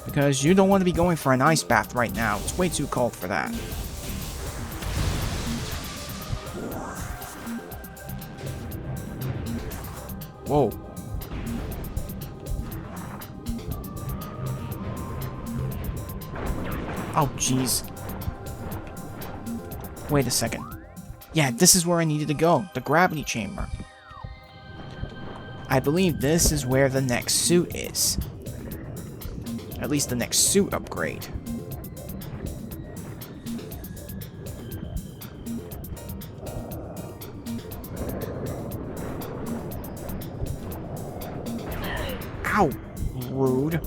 Because you don't want to be going for an ice bath right now. It's way too cold for that. Whoa. Oh, jeez. Wait a second. Yeah, this is where I needed to go. The gravity chamber. I believe this is where the next suit is. At least the next suit upgrade. Ow! Rude.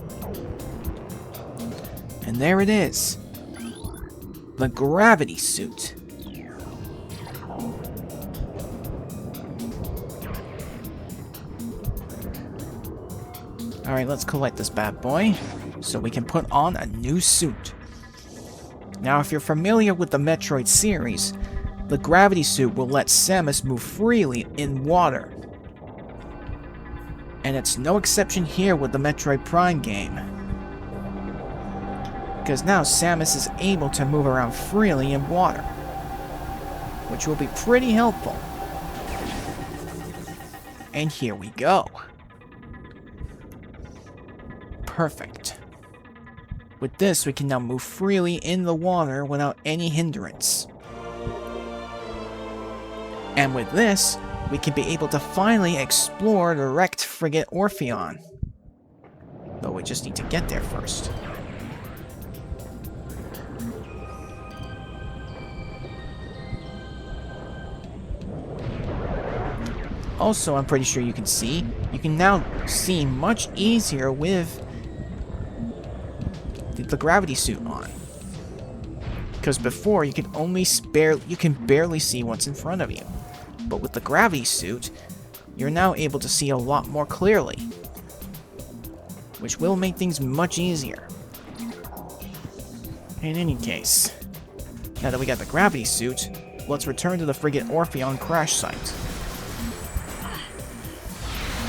And there it is. The gravity suit. Alright, let's collect this bad boy, so we can put on a new suit. Now, if you're familiar with the Metroid series, the gravity suit will let Samus move freely in water. And it's no exception here with the Metroid Prime game. Because now Samus is able to move around freely in water, which will be pretty helpful. And here we go. Perfect. With this, we can now move freely in the water without any hindrance. And with this, we can be able to finally explore the wrecked frigate Orpheon. But we just need to get there first. Also, I'm pretty sure you can now see much easier with the gravity suit on. Because before, you can barely see what's in front of you. But with the gravity suit, you're now able to see a lot more clearly, which will make things much easier. In any case, now that we got the gravity suit, let's return to the frigate Orpheon crash site.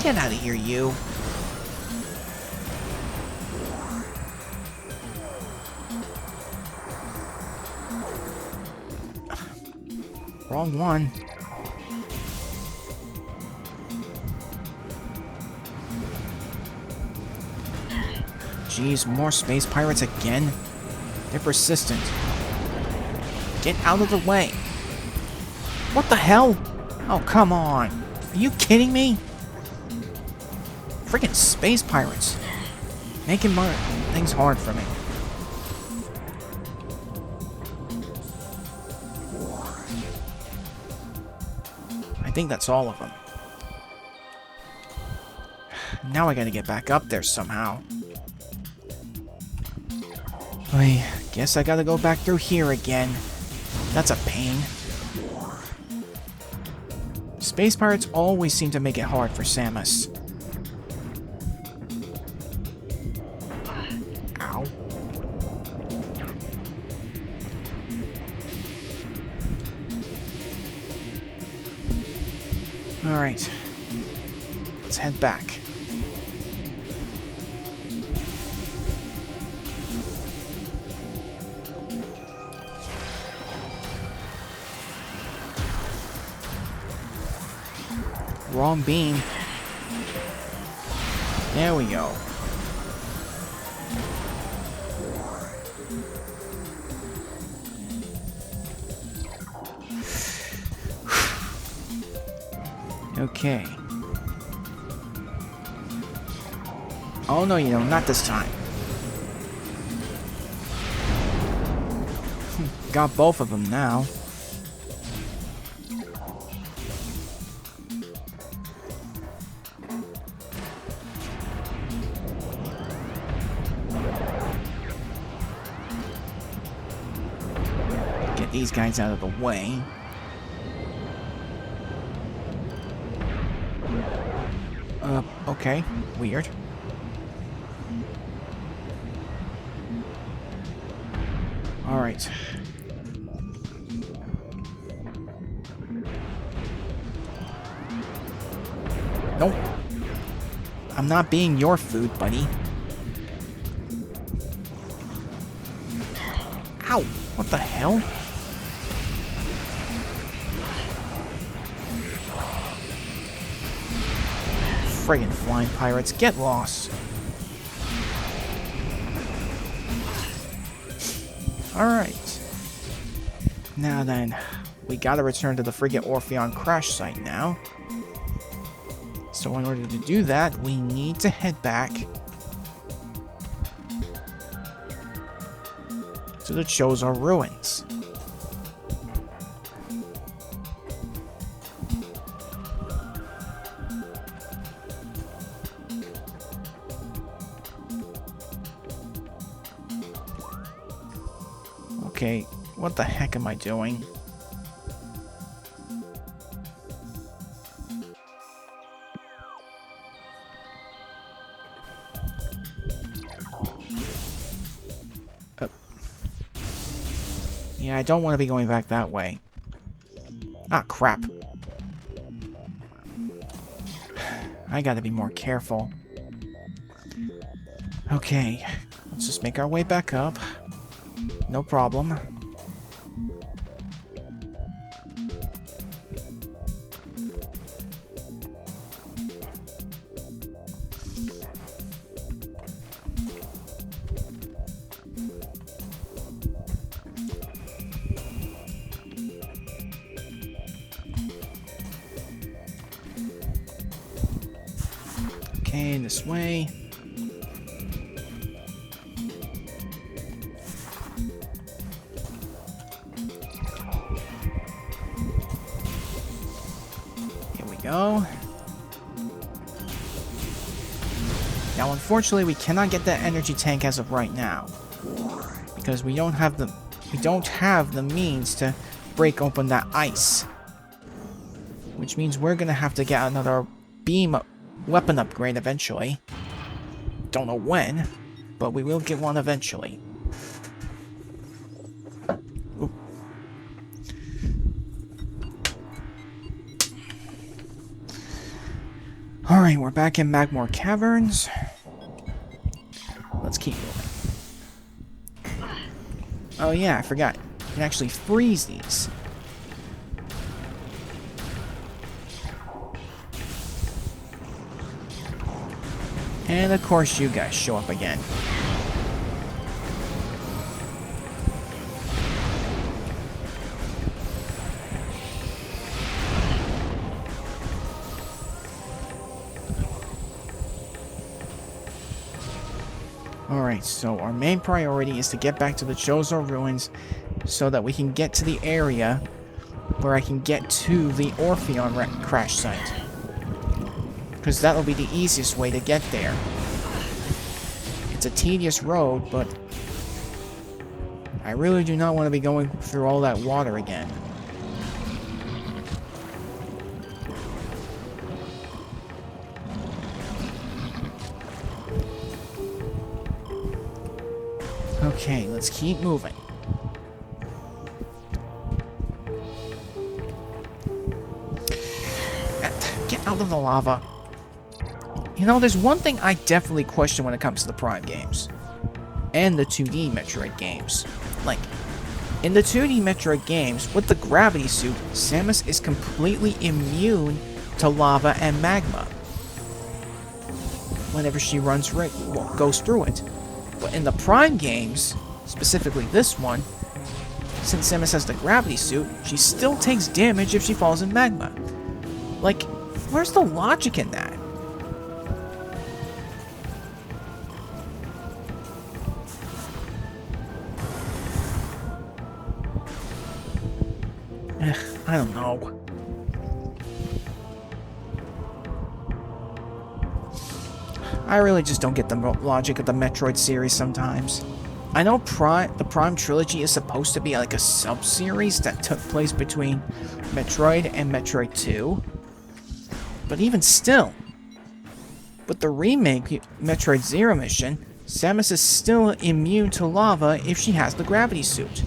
Get out of here, you. Wrong one. Jeez, more space pirates again? They're persistent. Get out of the way. What the hell? Oh, come on. Are you kidding me? Freaking space pirates. Making things hard for me. I think that's all of them. Now I gotta get back up there somehow. I guess I gotta go back through here again. That's a pain. Space pirates always seem to make it hard for Samus. Ow. Alright. Let's head back. Wrong beam. There we go. Okay. Oh no, you don't. Not this time. Got both of them now. Get these guys out of the way. Okay. Weird. Alright. Nope. I'm not being your food, buddy. Ow! What the hell? Friggin' flying pirates, get lost! Alright. Now then, we gotta return to the friggin' Orpheon crash site now. So in order to do that, we need to head back to the Chozo ruins. Okay, what the heck am I doing? Yeah, I don't want to be going back that way. Ah, crap. I gotta be more careful. Okay, let's just make our way back up. No problem. Okay, this way. Go. Now, unfortunately, we cannot get that energy tank as of right now because we don't have the means to break open that ice, which means we're gonna have to get another weapon upgrade eventually. Don't know when, but we will get one eventually. Alright, we're back in Magmore Caverns. Let's keep moving. Oh yeah, I forgot. You can actually freeze these. And of course you guys show up again. Alright, so our main priority is to get back to the Chozo Ruins so that we can get to the area where I can get to the Orpheon crash site. Because that'll be the easiest way to get there. It's a tedious road, but I really do not want to be going through all that water again. Okay, let's keep moving. Get out of the lava. You know, there's one thing I definitely question when it comes to the Prime games. And the 2D Metroid games. Like, in the 2D Metroid games, with the gravity suit, Samus is completely immune to lava and magma. Whenever she goes through it. But in the Prime games, specifically this one, since Samus has the gravity suit, she still takes damage if she falls in magma. Like, where's the logic in that? I don't know. I really just don't get the logic of the Metroid series sometimes. I know the Prime Trilogy is supposed to be like a sub-series that took place between Metroid and Metroid 2. But even still, with the remake Metroid Zero Mission, Samus is still immune to lava if she has the gravity suit.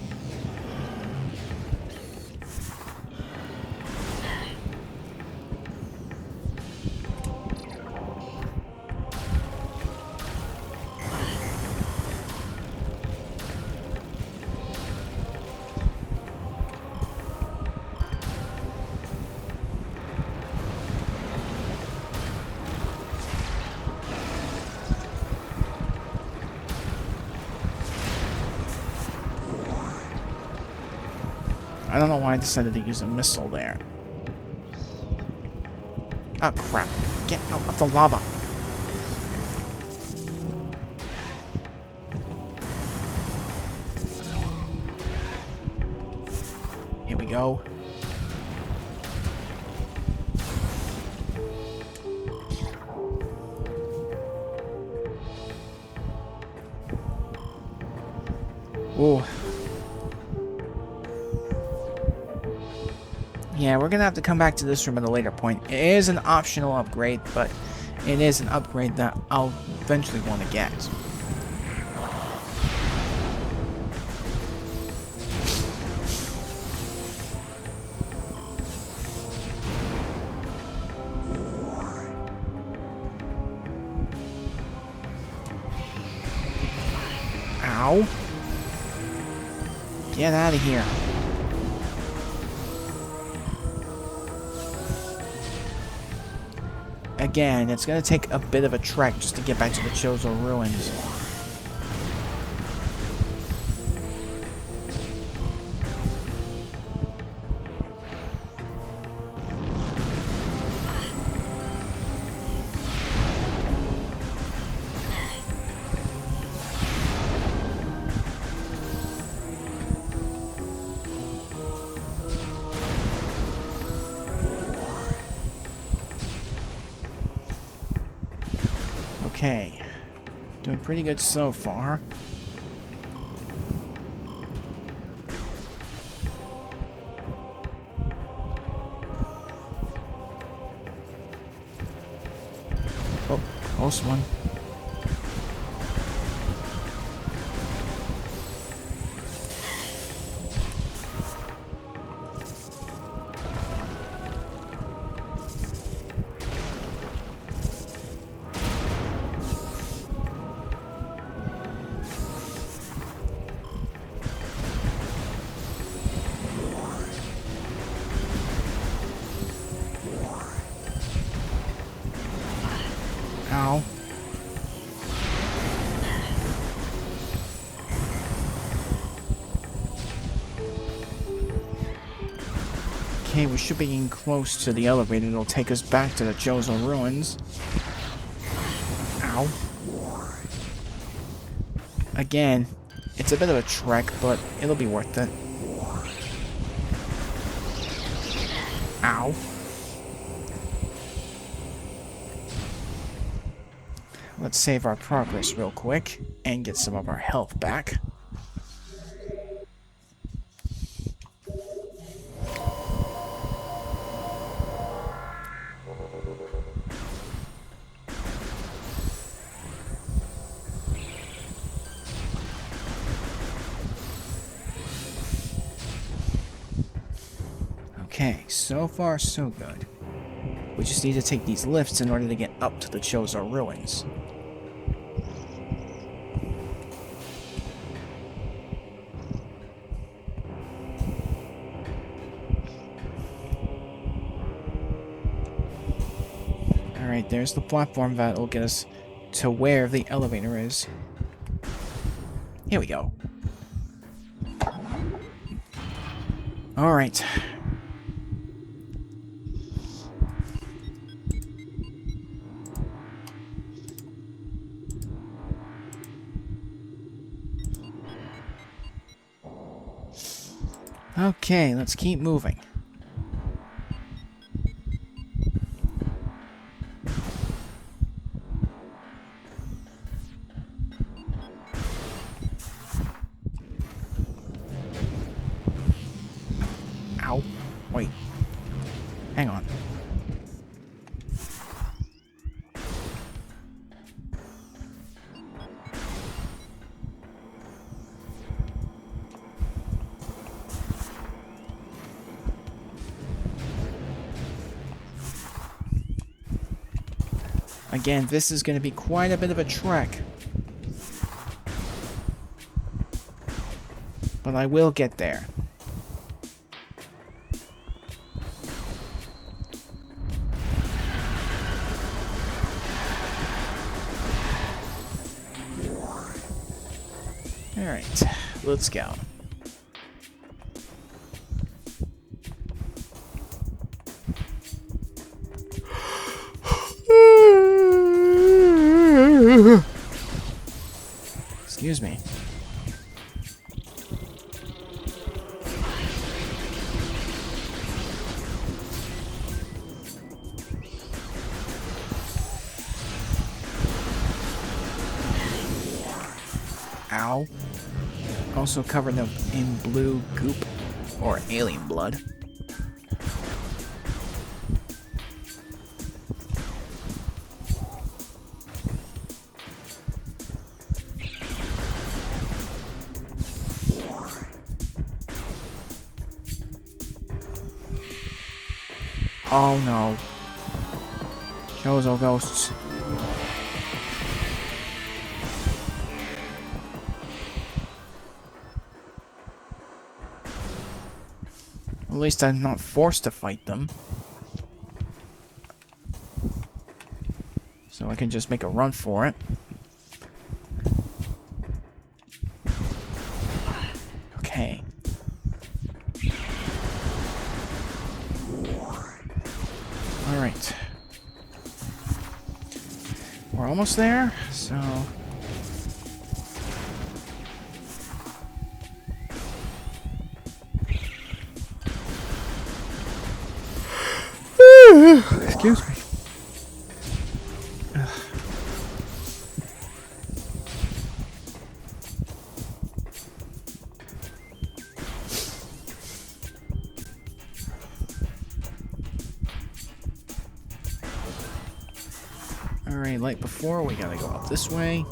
I don't know why I decided to use a missile there. Oh crap. Get out of the lava. Here we go. Ooh. Yeah, we're gonna have to come back to this room at a later point. It is an optional upgrade, but it is an upgrade that I'll eventually want to get. Ow. Get out of here. Again, it's going to take a bit of a trek just to get back to the Chozo Ruins. Okay, doing pretty good so far. Oh, close one. Ow. Okay, we should be getting close to the elevator that'll take us back to the Chozo Ruins. Ow. Again, it's a bit of a trek, but it'll be worth it. Ow. Let's save our progress real quick and get some of our health back. Okay, so far so good. We just need to take these lifts in order to get up to the Chozo ruins. Alright, there's the platform that will get us to where the elevator is. Here we go. Alright. Okay, let's keep moving. Ow. Wait. Hang on. Again, this is going to be quite a bit of a trek. But I will get there. Alright, let's go. Excuse me. Ow. Also covered up in blue goop or alien blood. Oh no. Chozo ghosts. At least I'm not forced to fight them. So I can just make a run for it. Okay. Alright. We're almost there, so... Excuse me. Alright, like before, we gotta go up this way.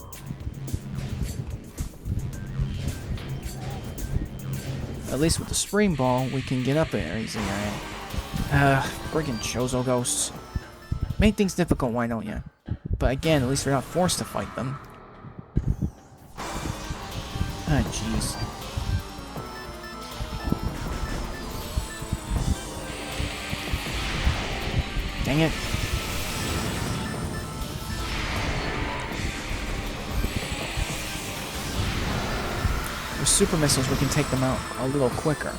At least with the spring ball, we can get up there easy, right? Friggin' Chozo ghosts. Make things difficult, why don't you? But again, at least we're not forced to fight them. Ah, jeez. Dang it. With super missiles, we can take them out a little quicker.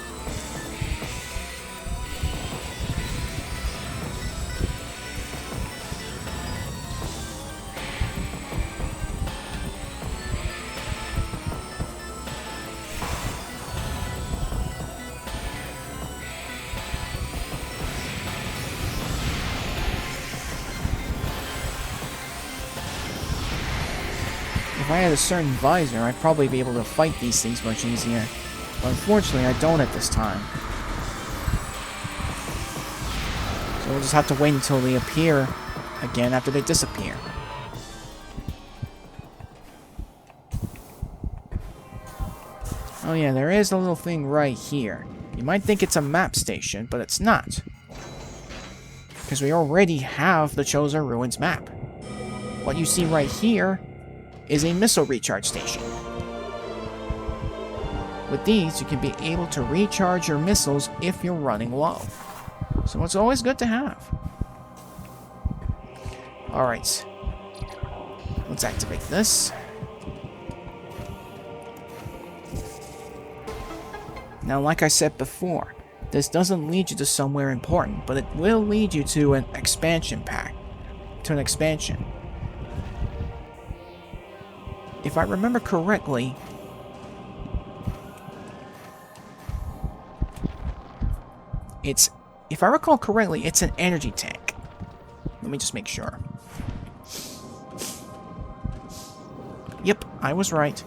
If I had a certain visor, I'd probably be able to fight these things much easier. But unfortunately, I don't at this time. So we'll just have to wait until they appear again after they disappear. Oh yeah, there is a little thing right here. You might think it's a map station, but it's not. Because we already have the Chosen Ruins map. What you see right here is a missile recharge station. With these, you can be able to recharge your missiles if you're running low. So it's always good to have. Alright. Let's activate this. Now, like I said before, this doesn't lead you to somewhere important, but it will lead you to an expansion pack. To an expansion. If I remember correctly, if I recall correctly, it's an energy tank. Let me just make sure. Yep, I was right.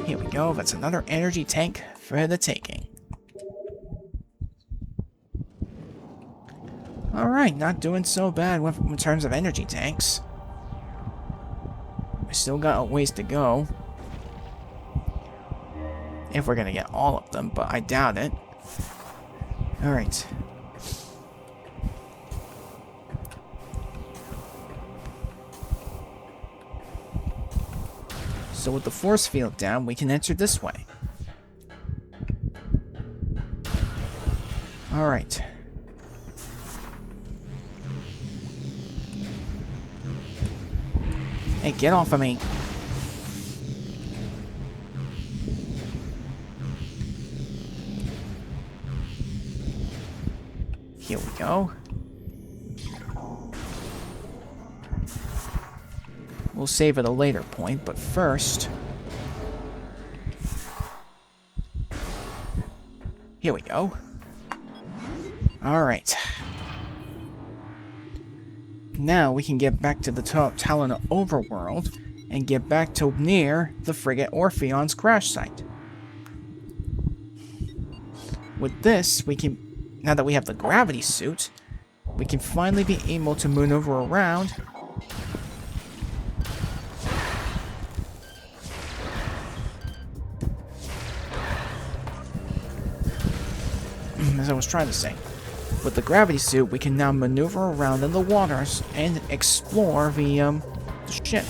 Here we go, that's another energy tank for the taking. Alright, not doing so bad in terms of energy tanks. We still got a ways to go. If we're gonna get all of them, but I doubt it. Alright. So with the force field down, we can enter this way. Alright. Hey, get off of me. Here we go. We'll save at a later point, but first... Here we go. Alright. Now we can get back to the Talon overworld and get back to near the frigate Orpheon's crash site. With this, we can... Now that we have the gravity suit, we can finally be able to maneuver around as I was trying to say. With the gravity suit, we can now maneuver around in the waters and explore the ship.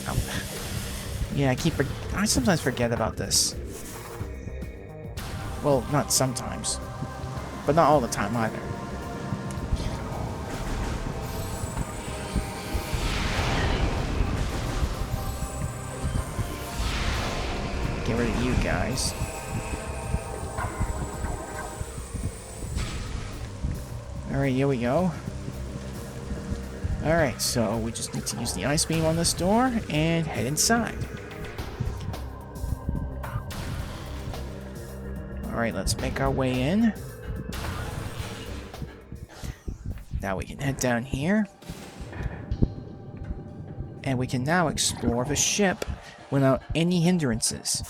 Oh. Yeah, I sometimes forget about this. Well, not sometimes. But not all the time either. Get rid of you guys. Alright, here we go. Alright, so we just need to use the ice beam on this door and head inside. Alright, let's make our way in. Now we can head down here. And we can now explore the ship without any hindrances.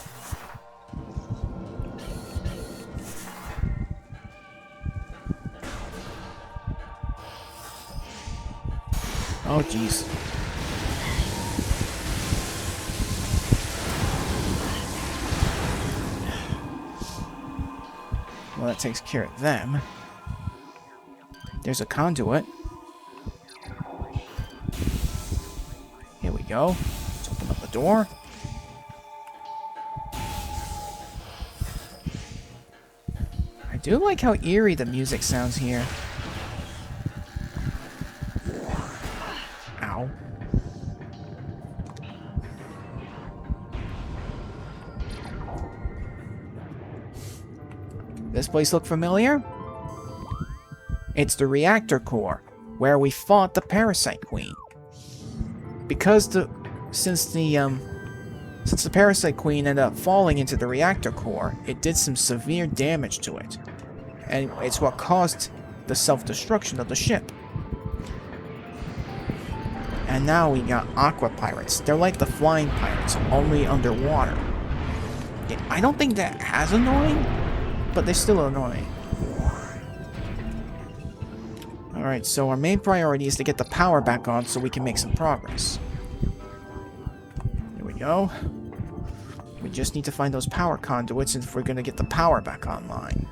Oh, jeez. Well, that takes care of them. There's a conduit. Here we go. Let's open up the door. I do like how eerie the music sounds here. Ow. This place look familiar? It's the reactor core, where we fought the Parasite Queen. Since the Parasite Queen ended up falling into the reactor core, it did some severe damage to it. And it's what caused the self-destruction of the ship. And now we got aqua pirates. They're like the flying pirates, only underwater. I don't think that as annoying, but they're still annoying. Alright, so our main priority is to get the power back on so we can make some progress. There we go. We just need to find those power conduits if we're going to get the power back online.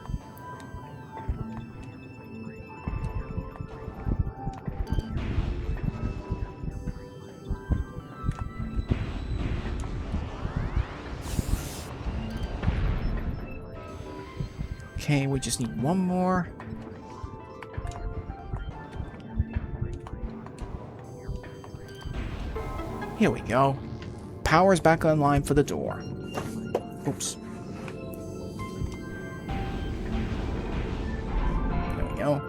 Okay, we just need one more. Here we go. Power's back online for the door. Oops. There we go.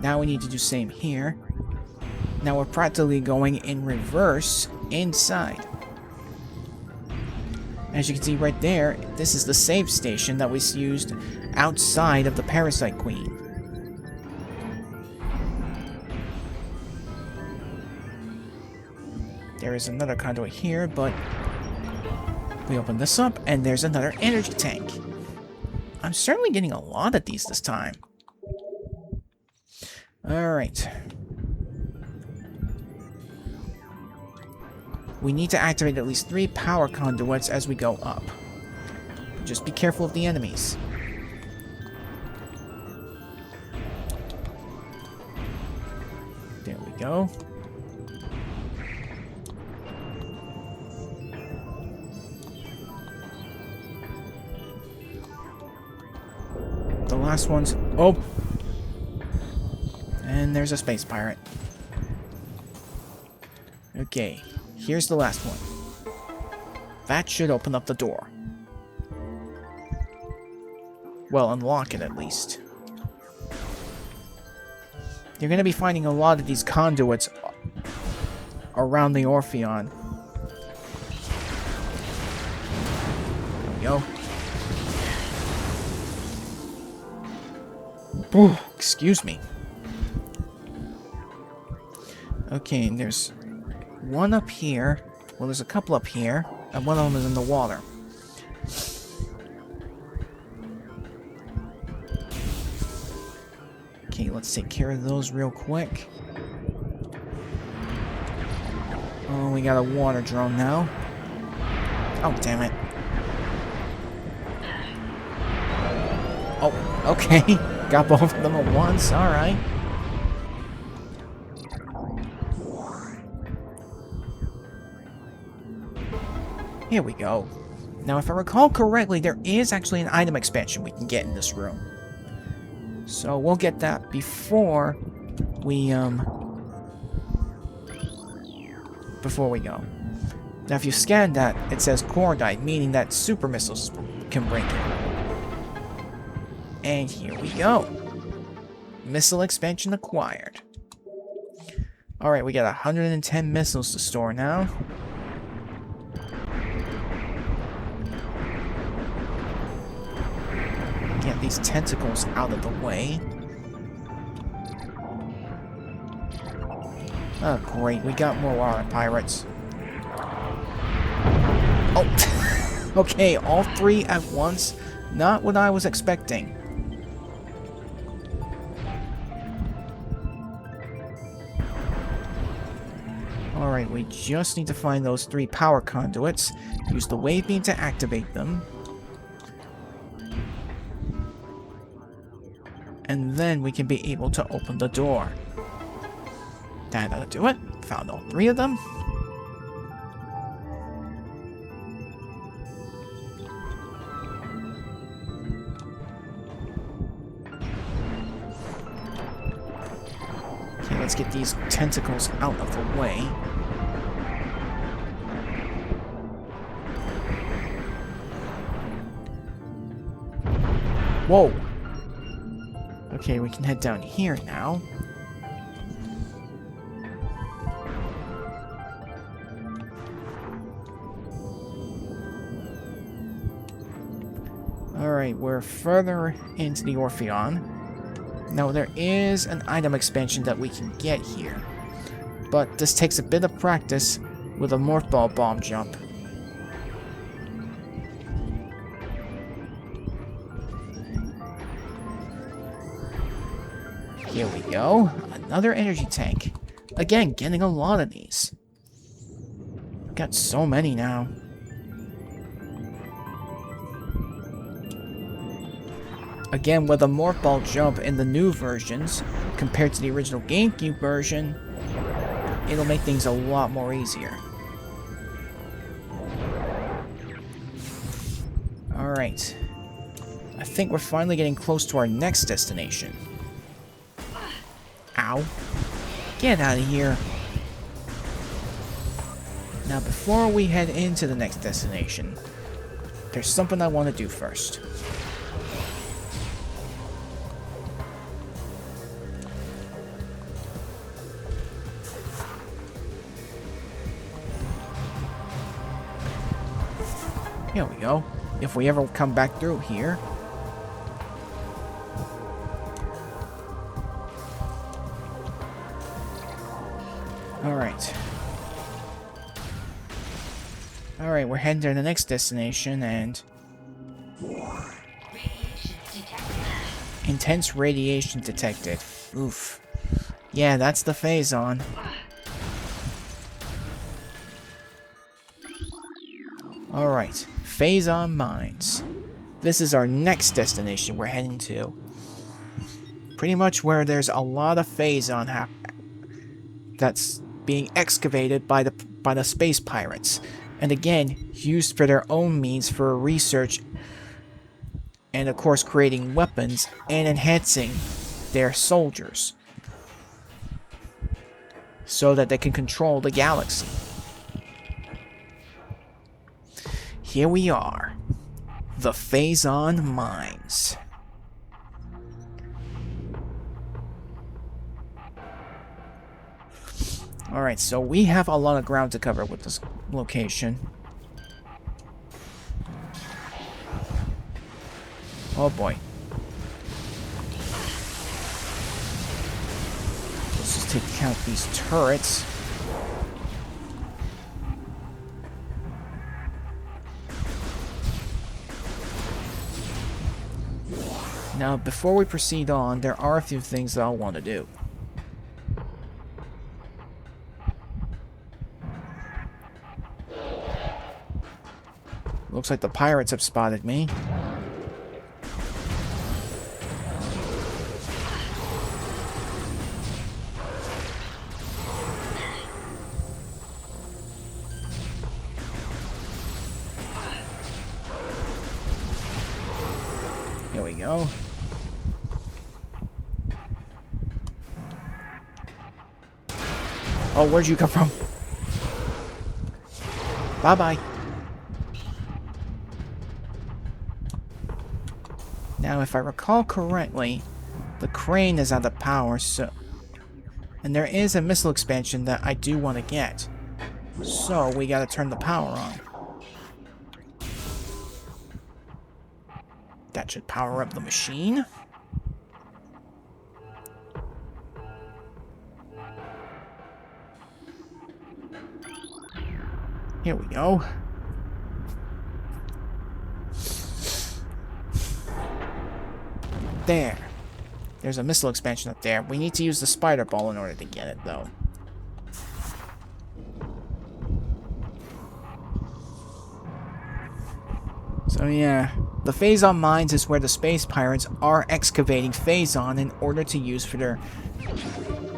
Now we need to do same here. Now we're practically going in reverse inside. As you can see right there, this is the save station that was used outside of the Parasite Queen. There is another conduit here, but we open this up, and there's another energy tank. I'm certainly getting a lot of these this time. Alright. We need to activate at least 3 power conduits as we go up. Just be careful of the enemies. There we go. The last one's... Oh! And there's a space pirate. Okay. Here's the last one. That should open up the door. Well, unlock it at least. You're going to be finding a lot of these conduits around the Orpheon. There we go. Ooh, excuse me. Okay, and there's one up here. Well, there's a couple up here, and one of them is in the water. Okay, let's take care of those real quick. Oh, we got a water drone now. Oh, damn it. Oh, okay. Got both of them at once, alright. Here we go. Now, if I recall correctly, there is actually an item expansion we can get in this room. So we'll get that before we go. Now, if you scan that, it says Cordite, meaning that super missiles can break it. And here we go. Missile expansion acquired. Alright, we got 110 missiles to store now. Get these tentacles out of the way. Oh, great. We got more water pirates. Oh, okay. All 3 at once. Not what I was expecting. Alright, we just need to find those 3 power conduits. Use the wave beam to activate them. And then we can be able to open the door. That'll do it. Found all 3 of them. Okay, let's get these tentacles out of the way. Whoa! Okay, we can head down here now. Alright, we're further into the Orpheon. Now, there is an item expansion that we can get here. but this takes a bit of practice with a morph ball bomb jump. Here we go. Another energy tank. Again, getting a lot of these. Got so many now. Again, with a morph ball jump in the new versions, compared to the original GameCube version, it'll make things a lot more easier. Alright. I think we're finally getting close to our next destination. Ow. Get out of here. Now, before we head into the next destination, there's something I want to do first. Here we go. If we ever come back through here. Alright. Alright, we're heading to the next destination, and... Intense radiation detected. Oof. Yeah, that's the Phazon. Alright. Phazon Mines. This is our next destination we're heading to. Pretty much where there's a lot of Phazon that's being excavated by the space pirates. And again, used for their own means for research and of course creating weapons and enhancing their soldiers so that they can control the galaxy. Here we are, the Phazon Mines. Alright, so we have a lot of ground to cover with this location. Oh boy. Let's just take account of these turrets. Now, before we proceed on, there are a few things that I'll want to do. Looks like the pirates have spotted me. Here we go. Oh, where'd you come from? Bye-bye. Now, if I recall correctly, the crane is out of power, so... And there is a missile expansion that I do want to get. So, we gotta turn the power on. That should power up the machine. Here we go. There. There's a missile expansion up there. We need to use the spider ball in order to get it, though. So yeah, the Phazon Mines is where the space pirates are excavating Phazon in order to use for their...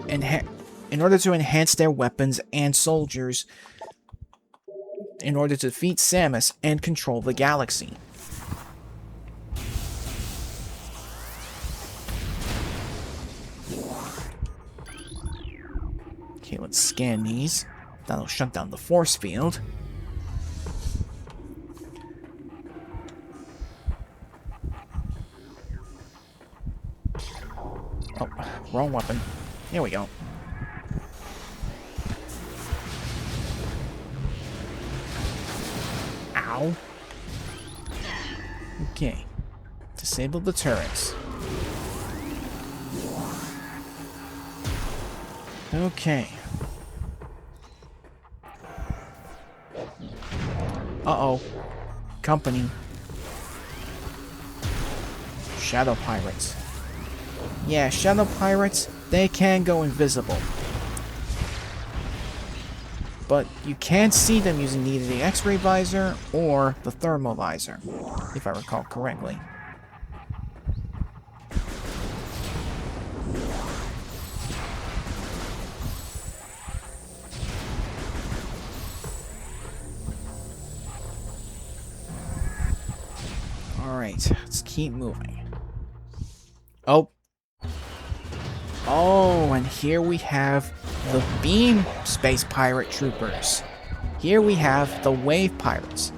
in order to enhance their weapons and soldiers in order to defeat Samus and control the galaxy. Okay, let's scan these. That'll shut down the force field. Oh, wrong weapon. Here we go. Ow. Okay. Disable the turrets. Okay. Uh-oh. Company. Shadow Pirates. Yeah, Shadow Pirates, they can go invisible. But you can't see them using either the X-ray visor or the thermal visor, if I recall correctly. Alright, let's keep moving. Oh. Oh, and here we have the Beam Space Pirate Troopers. Here we have the Wave Pirates.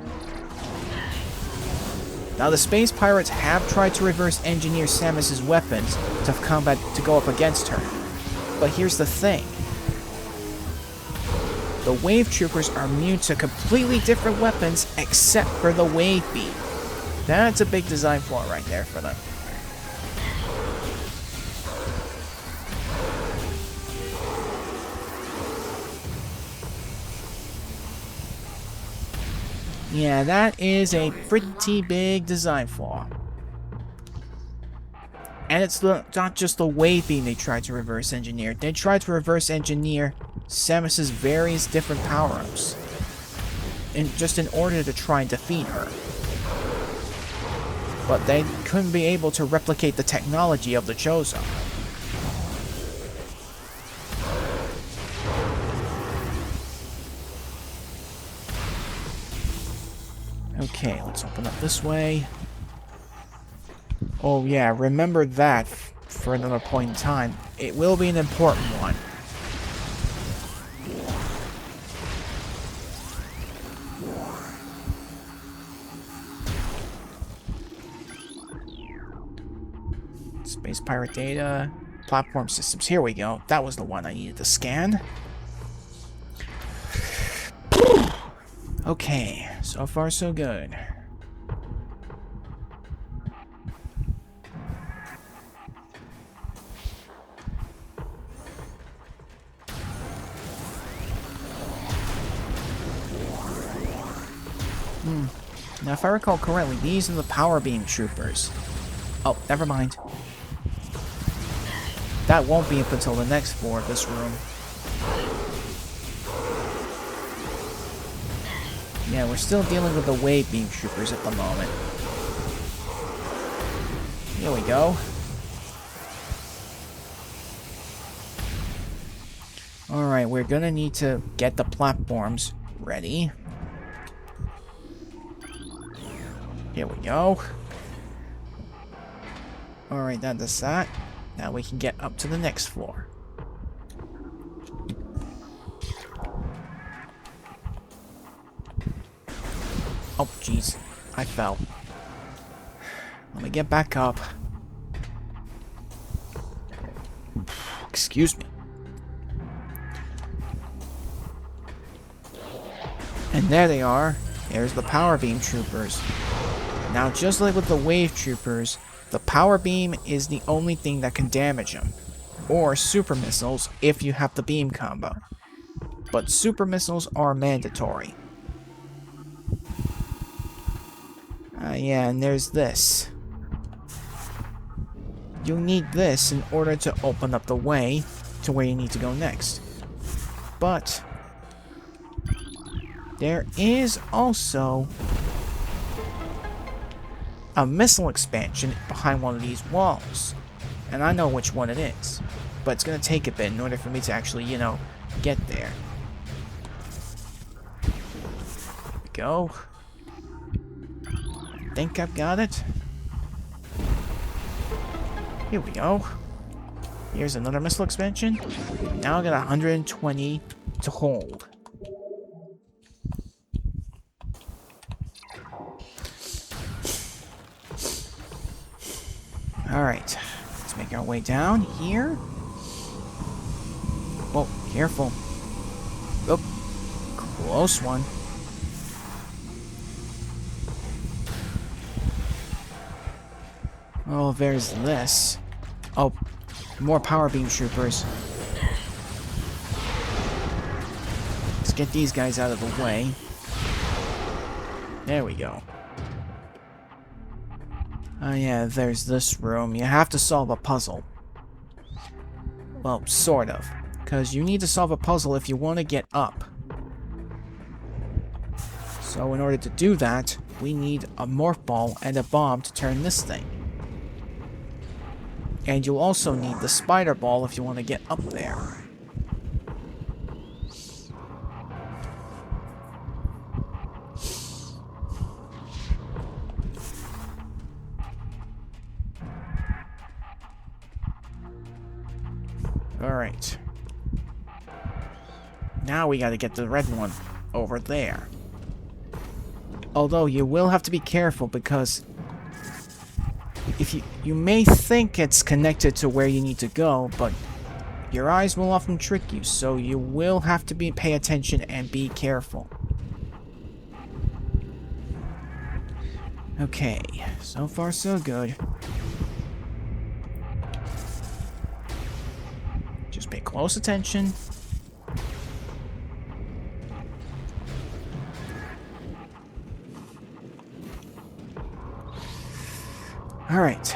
Now the Space Pirates have tried to reverse engineer Samus's weapons to go up against her. But here's the thing. The Wave Troopers are immune to completely different weapons except for the Wave Beam. That's a big design flaw right there for them. Yeah, that is a pretty big design flaw. And it's not just the wave beam they tried to reverse engineer. They tried to reverse engineer Samus's various different power-ups. Just in order to try and defeat her. But they couldn't be able to replicate the technology of the Chozo. Okay, let's open up this way. Oh yeah, remember that for another point in time. It will be an important one. Space Pirate data, platform systems. Here we go. That was the one I needed to scan. Okay, so far so good. Now if I recall correctly, these are the Power Beam Troopers. Oh, never mind. That won't be up until the next floor of this room. Yeah, we're still dealing with the Wave Beam Troopers at the moment. Here we go. Alright, we're gonna need to get the platforms ready. Here we go. Alright, that does that. Now we can get up to the next floor. Oh, jeez. I fell. Let me get back up. Excuse me. And there they are. There's the Power Beam Troopers. Now, just like with the Wave Troopers, the Power Beam is the only thing that can damage them. Or Super Missiles if you have the beam combo. But Super Missiles are mandatory. Yeah, and there's this. You'll need this in order to open up the way to where you need to go next. But there is also a missile expansion behind one of these walls. And I know which one it is. But it's going to take a bit in order for me to actually, you know, get there. There we go. I think I've got it. Here we go. Here's another missile expansion. Now I got 120 to hold. Alright, let's make our way down here. Whoa, careful. Oh, close one. Oh, there's this. Oh, more Power Beam Troopers. Let's get these guys out of the way. There we go. Oh yeah, there's this room. You have to solve a puzzle. Well, sort of. Because you need to solve a puzzle if you want to get up. So in order to do that, we need a morph ball and a bomb to turn this thing. And you'll also need the spider ball if you want to get up there. Alright. Now we gotta get the red one over there. Although you will have to be careful because if you may think it's connected to where you need to go, but your eyes will often trick you, so you will have to pay attention and be careful. Okay, so far so good. Just pay close attention. All right.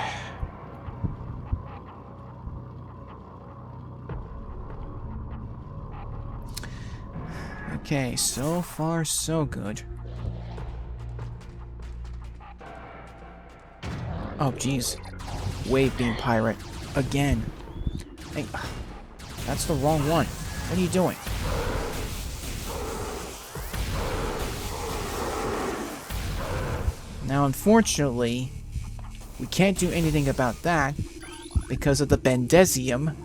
Okay, so far so good. Oh, jeez. Wave beam pirate. Again. Hey, that's the wrong one. What are you doing? Now, unfortunately, we can't do anything about that because of the Bendezium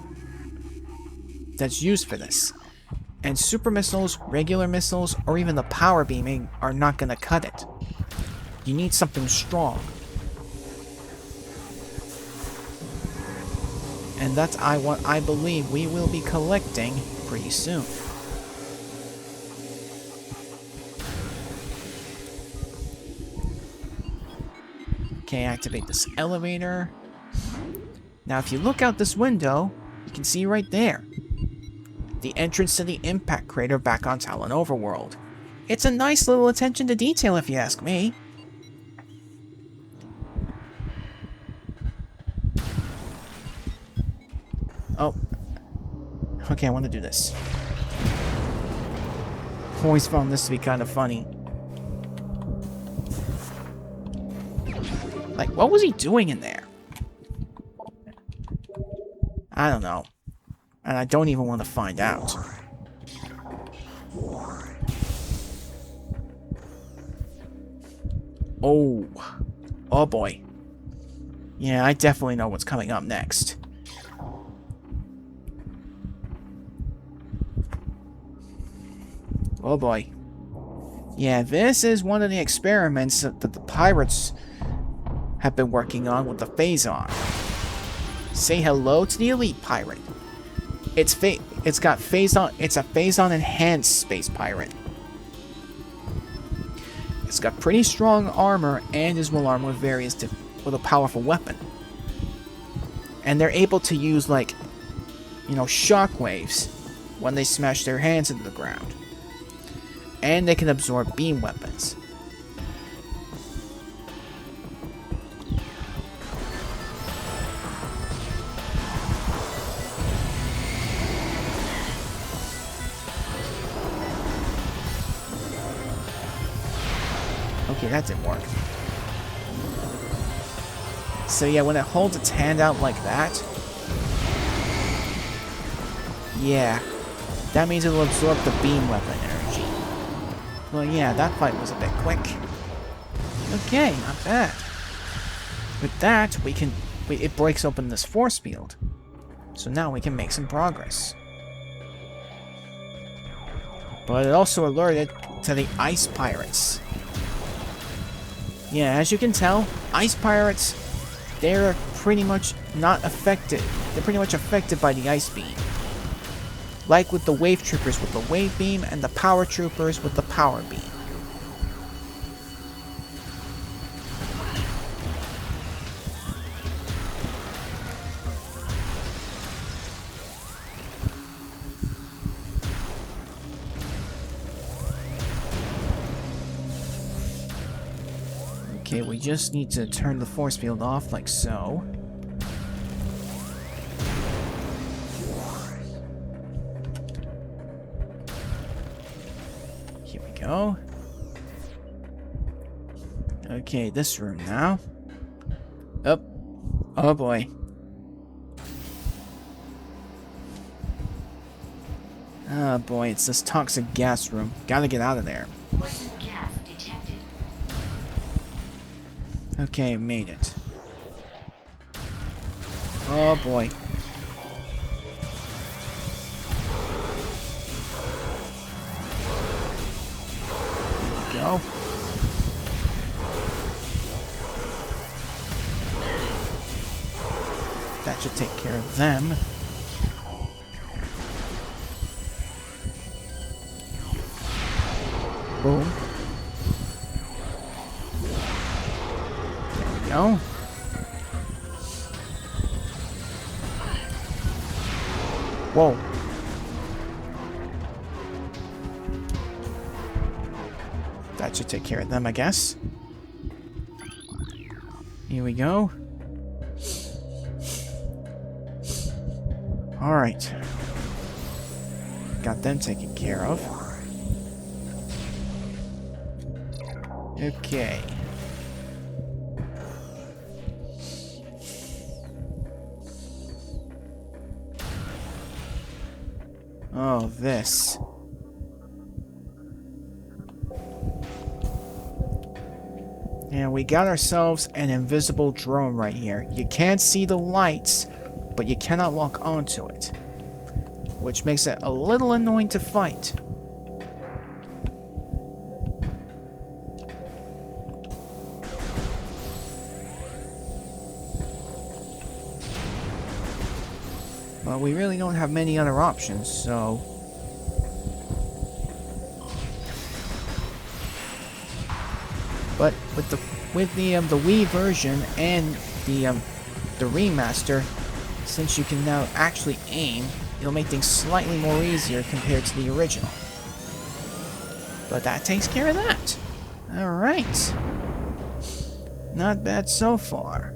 that's used for this. And super missiles, regular missiles, or even the power beaming are not going to cut it. You need something strong. And that's what I believe we will be collecting pretty soon. Okay, activate this elevator. Now, if you look out this window, you can see right there the entrance to the impact crater back on Talon Overworld. It's a nice little attention to detail, if you ask me. Oh. Okay, I want to do this. Always found this to be kind of funny. Like, what was he doing in there? I don't know. And I don't even want to find out. Oh. Oh boy. Yeah, I definitely know what's coming up next. Oh boy. Yeah, this is one of the experiments that the pirates have been working on with the Phazon. Say hello to the elite pirate. It's got Phazon. It's a Phazon enhanced space pirate. It's got pretty strong armor and is well armed with with a powerful weapon. And they're able to use, like, you know, shockwaves when they smash their hands into the ground. And they can absorb beam weapons. Okay, that didn't work. So yeah, when it holds its hand out like that, yeah, that means it'll absorb the beam weapon energy. Well, yeah, that fight was a bit quick. Okay, not bad. With that, it breaks open this force field. So now we can make some progress. But it also alerted to the ice pirates. Yeah, as you can tell, ice pirates, they're pretty much not affected. They're pretty much affected by the ice beam. Like with the wave troopers with the wave beam and the power troopers with the power beam. Okay, we just need to turn the force field off like so. Here we go. Okay, this room now. Oh. Oh boy. Oh boy, it's this toxic gas room. Gotta get out of there. Poison gas detected. Okay, made it. Oh boy. There we go. That should take care of them. Boom. There we go. Whoa. That should take care of them, I guess. Here we go. Alright. Got them taken care of. Okay. Oh, this. And we got ourselves an invisible drone right here. You can't see the lights, but you cannot lock onto it, which makes it a little annoying to fight. But we really don't have many other options, so... But with the Wii version and the remaster, since you can now actually aim, it'll make things slightly more easier compared to the original. But that takes care of that. Alright. Not bad so far.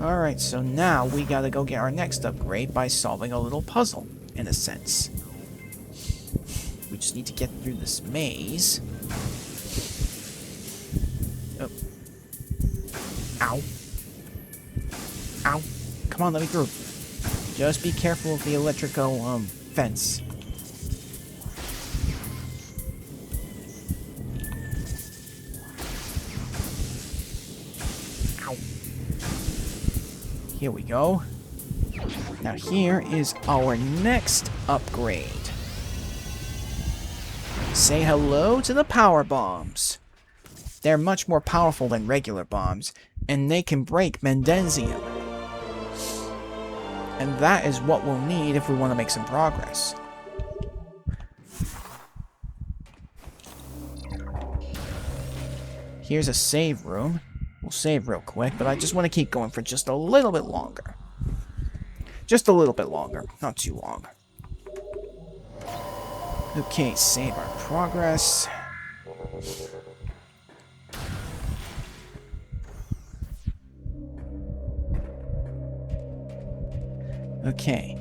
Alright, so now we gotta go get our next upgrade by solving a little puzzle, in a sense. We just need to get through this maze. Oh. Ow. Ow. Come on, let me through. Just be careful of the electrical, fence. Ow. Here we go. Now here is our next upgrade. Say hello to the power bombs. They're much more powerful than regular bombs, and they can break Mendenzium. And that is what we'll need if we want to make some progress. Here's a save room. We'll save real quick, but I just want to keep going for just a little bit longer. Just a little bit longer, not too long. Okay, save our progress. Okay.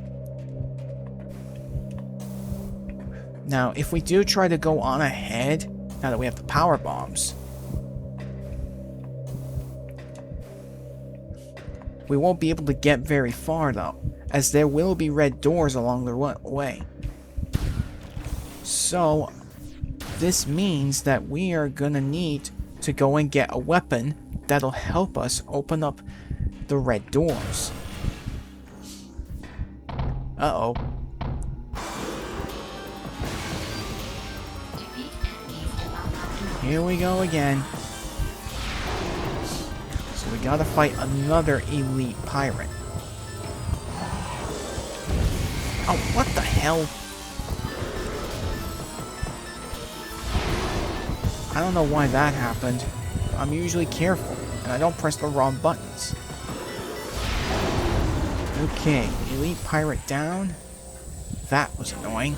Now, if we do try to go on ahead, now that we have the power bombs, we won't be able to get very far, though, as there will be red doors along the way. So, this means that we are gonna need to go and get a weapon that'll help us open up the red doors. Uh-oh. Here we go again. So we gotta fight another elite pirate. Oh, what the hell? I don't know why that happened. I'm usually careful, and I don't press the wrong buttons. Okay, elite pirate down. That was annoying.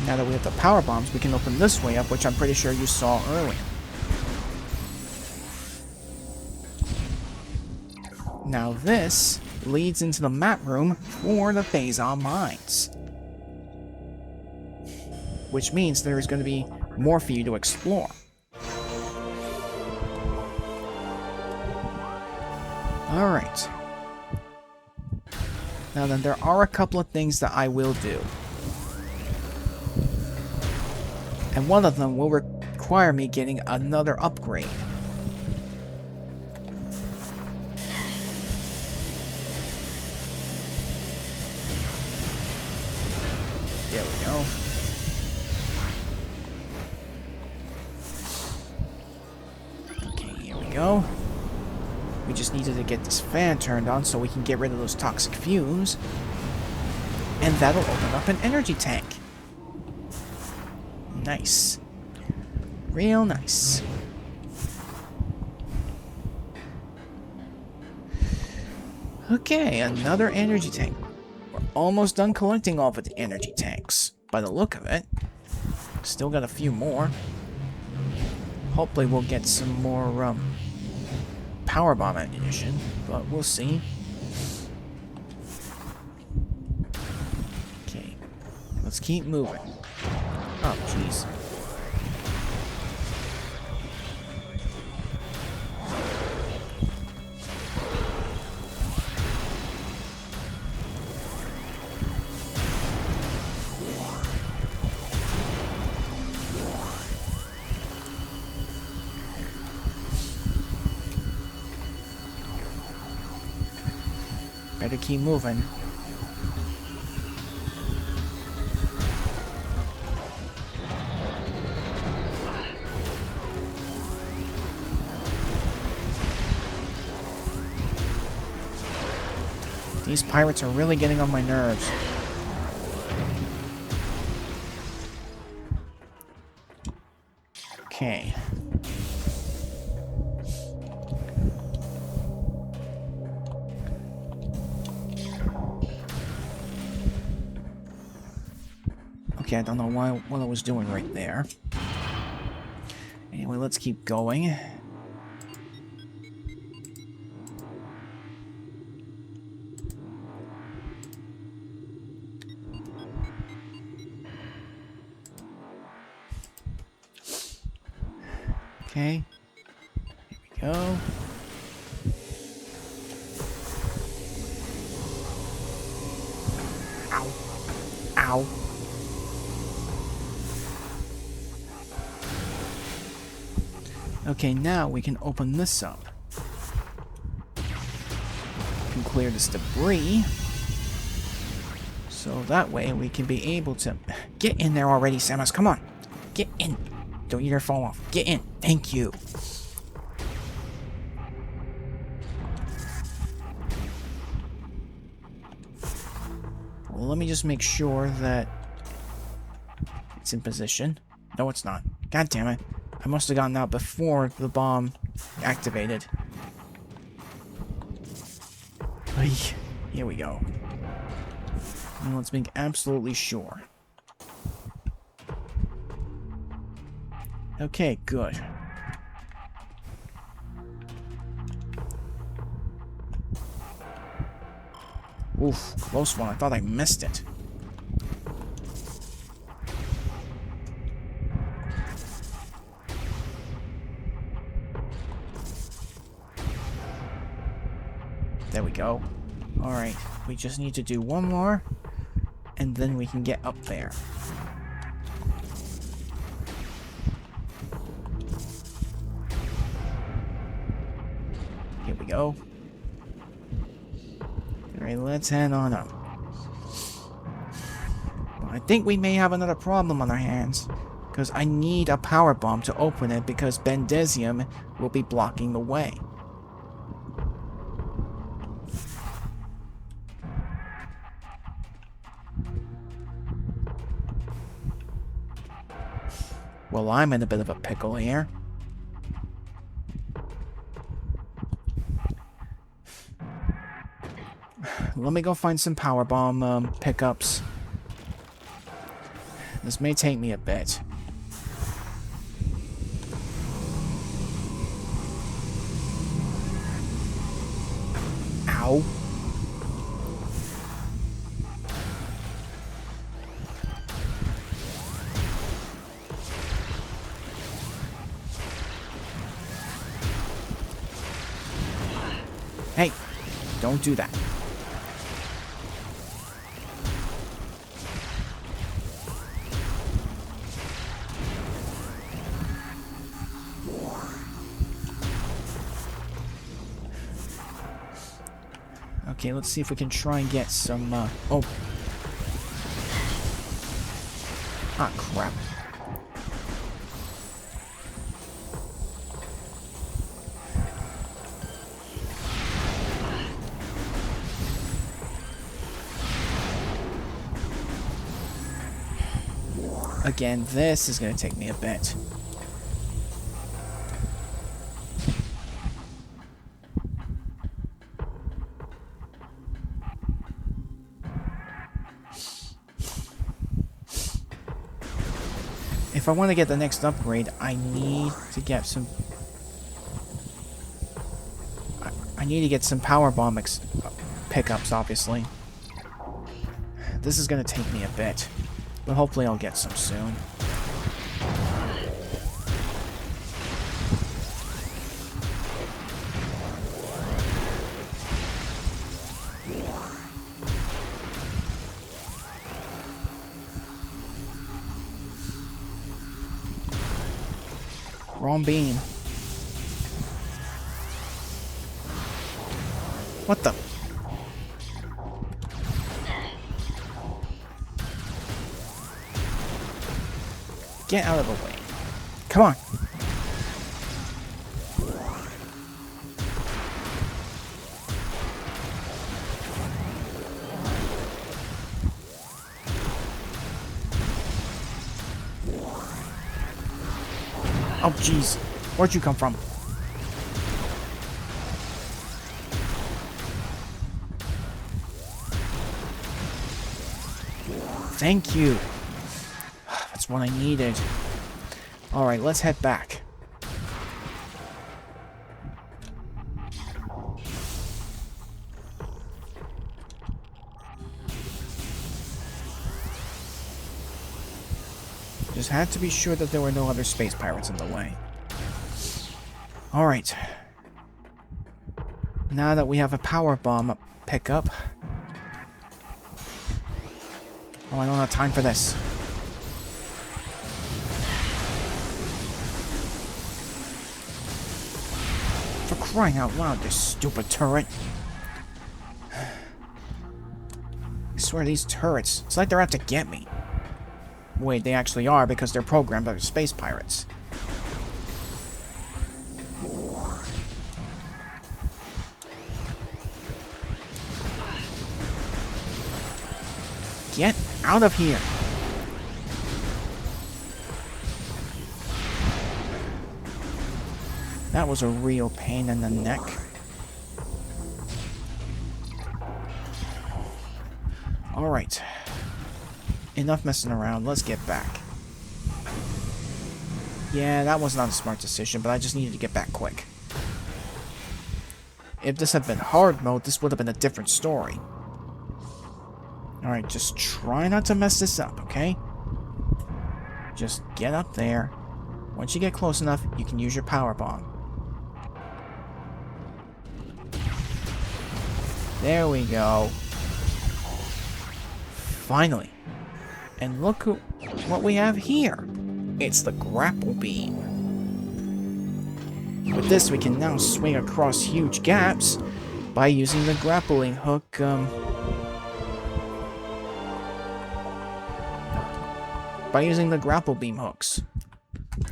Now that we have the power bombs, we can open this way up, which I'm pretty sure you saw earlier. Now this leads into the map room for the Phazon Mines. Which means there is going to be more for you to explore. Alright. Now then, there are a couple of things that I will do. And one of them will require me getting another upgrade. There we go. Okay, here we go. We just needed to get this fan turned on so we can get rid of those toxic fumes. And that'll open up an energy tank. Nice. Real nice. Okay, another energy tank. We're almost done collecting all of the energy tanks, by the look of it. Still got a few more. Hopefully we'll get some more power bomb ammunition, but we'll see. Okay, let's keep moving. Oh, jeez. Better keep moving. These pirates are really getting on my nerves. Okay. Okay, I don't know what I was doing right there. Anyway, let's keep going. Okay, here we go. Ow. Ow. Okay, now we can open this up. We can clear this debris. So that way we can be able to... Get in there already, Samus, come on! Get in! Don't you dare fall off. Get in! Thank you! Well, let me just make sure that it's in position. No, it's not. God damn it. I must have gotten out before the bomb activated. Ay, here we go. And let's make absolutely sure. Okay, good. Oof, close one. I thought I missed it. There we go. Alright, we just need to do one more, and then we can get up there. Here we go. Alright, let's head on up. I think we may have another problem on our hands, because I need a power bomb to open it because Bendezium will be blocking the way. Well, I'm in a bit of a pickle here. Let me go find some powerbomb pickups. This may take me a bit. Ow. Hey, don't do that. Okay, let's see if we can try and get some, oh. Ah, crap. Again, this is going to take me a bit. If I want to get the next upgrade, I need to get some... I need to get some powerbomb pickups, obviously. This is going to take me a bit, but hopefully I'll get some soon. Wrong beam. What the? Get out of the way. Come on. Oh, jeez. Where'd you come from? Thank you. That's what I needed. Alright, let's head back. Just had to be sure that there were no other space pirates in the way. Alright. Now that we have a power bomb pickup. Oh, I don't have time for this. For crying out loud, this stupid turret. I swear these turrets, it's like they're out to get me. Wait, they actually are because they're programmed by the space pirates. Get out of here! That was a real pain in the neck. Alright. Enough messing around, let's get back. Yeah, that was not a smart decision, but I just needed to get back quick. If this had been hard mode, this would have been a different story. Alright, just try not to mess this up, okay? Just get up there. Once you get close enough, you can use your power bomb. There we go. Finally. And look what we have here. It's the grapple beam. With this, we can now swing across huge gaps by using the grappling hook, by using the grapple beam hooks,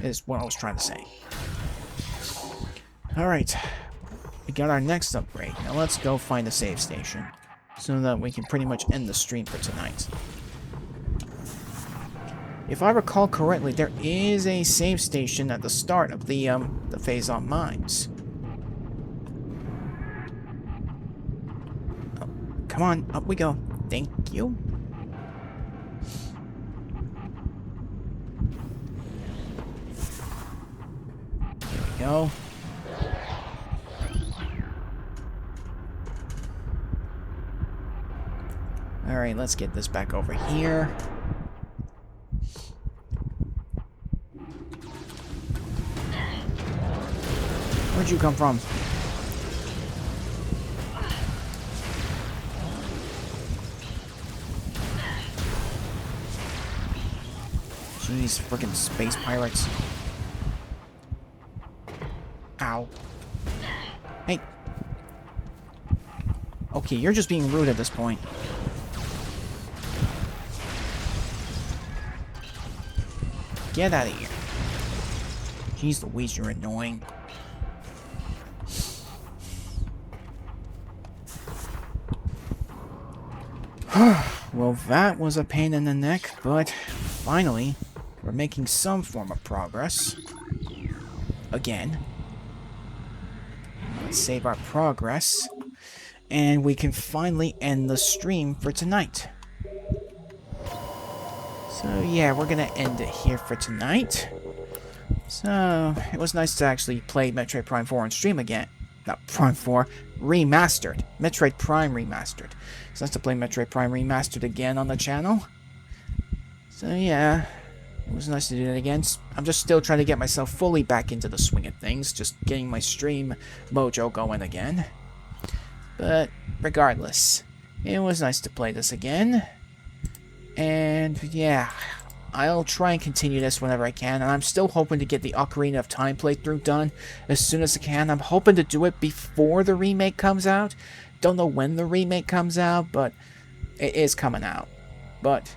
is what I was trying to say. Alright, we got our next upgrade. Now let's go find a save station, so that we can pretty much end the stream for tonight. If I recall correctly, there is a save station at the start of the phase on mines. Oh, come on, up we go. Thank you. Here we go. Alright, let's get this back over here. Where'd you come from? Jeez, frickin' space pirates. Ow. Hey. Okay, you're just being rude at this point. Get out of here. Jeez Louise, you're annoying. Well, that was a pain in the neck, but finally, we're making some form of progress. Again. Let's save our progress. And we can finally end the stream for tonight. So yeah, we're gonna end it here for tonight. So, it was nice to actually play Metroid Prime 4 on stream again. Not Prime 4, Remastered. Metroid Prime Remastered. It's nice to play Metroid Prime Remastered again on the channel. So yeah, it was nice to do that again. I'm just still trying to get myself fully back into the swing of things, just getting my stream mojo going again. But regardless, it was nice to play this again. And yeah, I'll try and continue this whenever I can, and I'm still hoping to get the Ocarina of Time playthrough done as soon as I can. I'm hoping to do it before the remake comes out. Don't know when the remake comes out, but it is coming out. But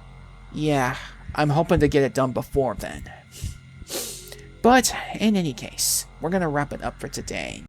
yeah, I'm hoping to get it done before then. But in any case, we're going to wrap it up for today.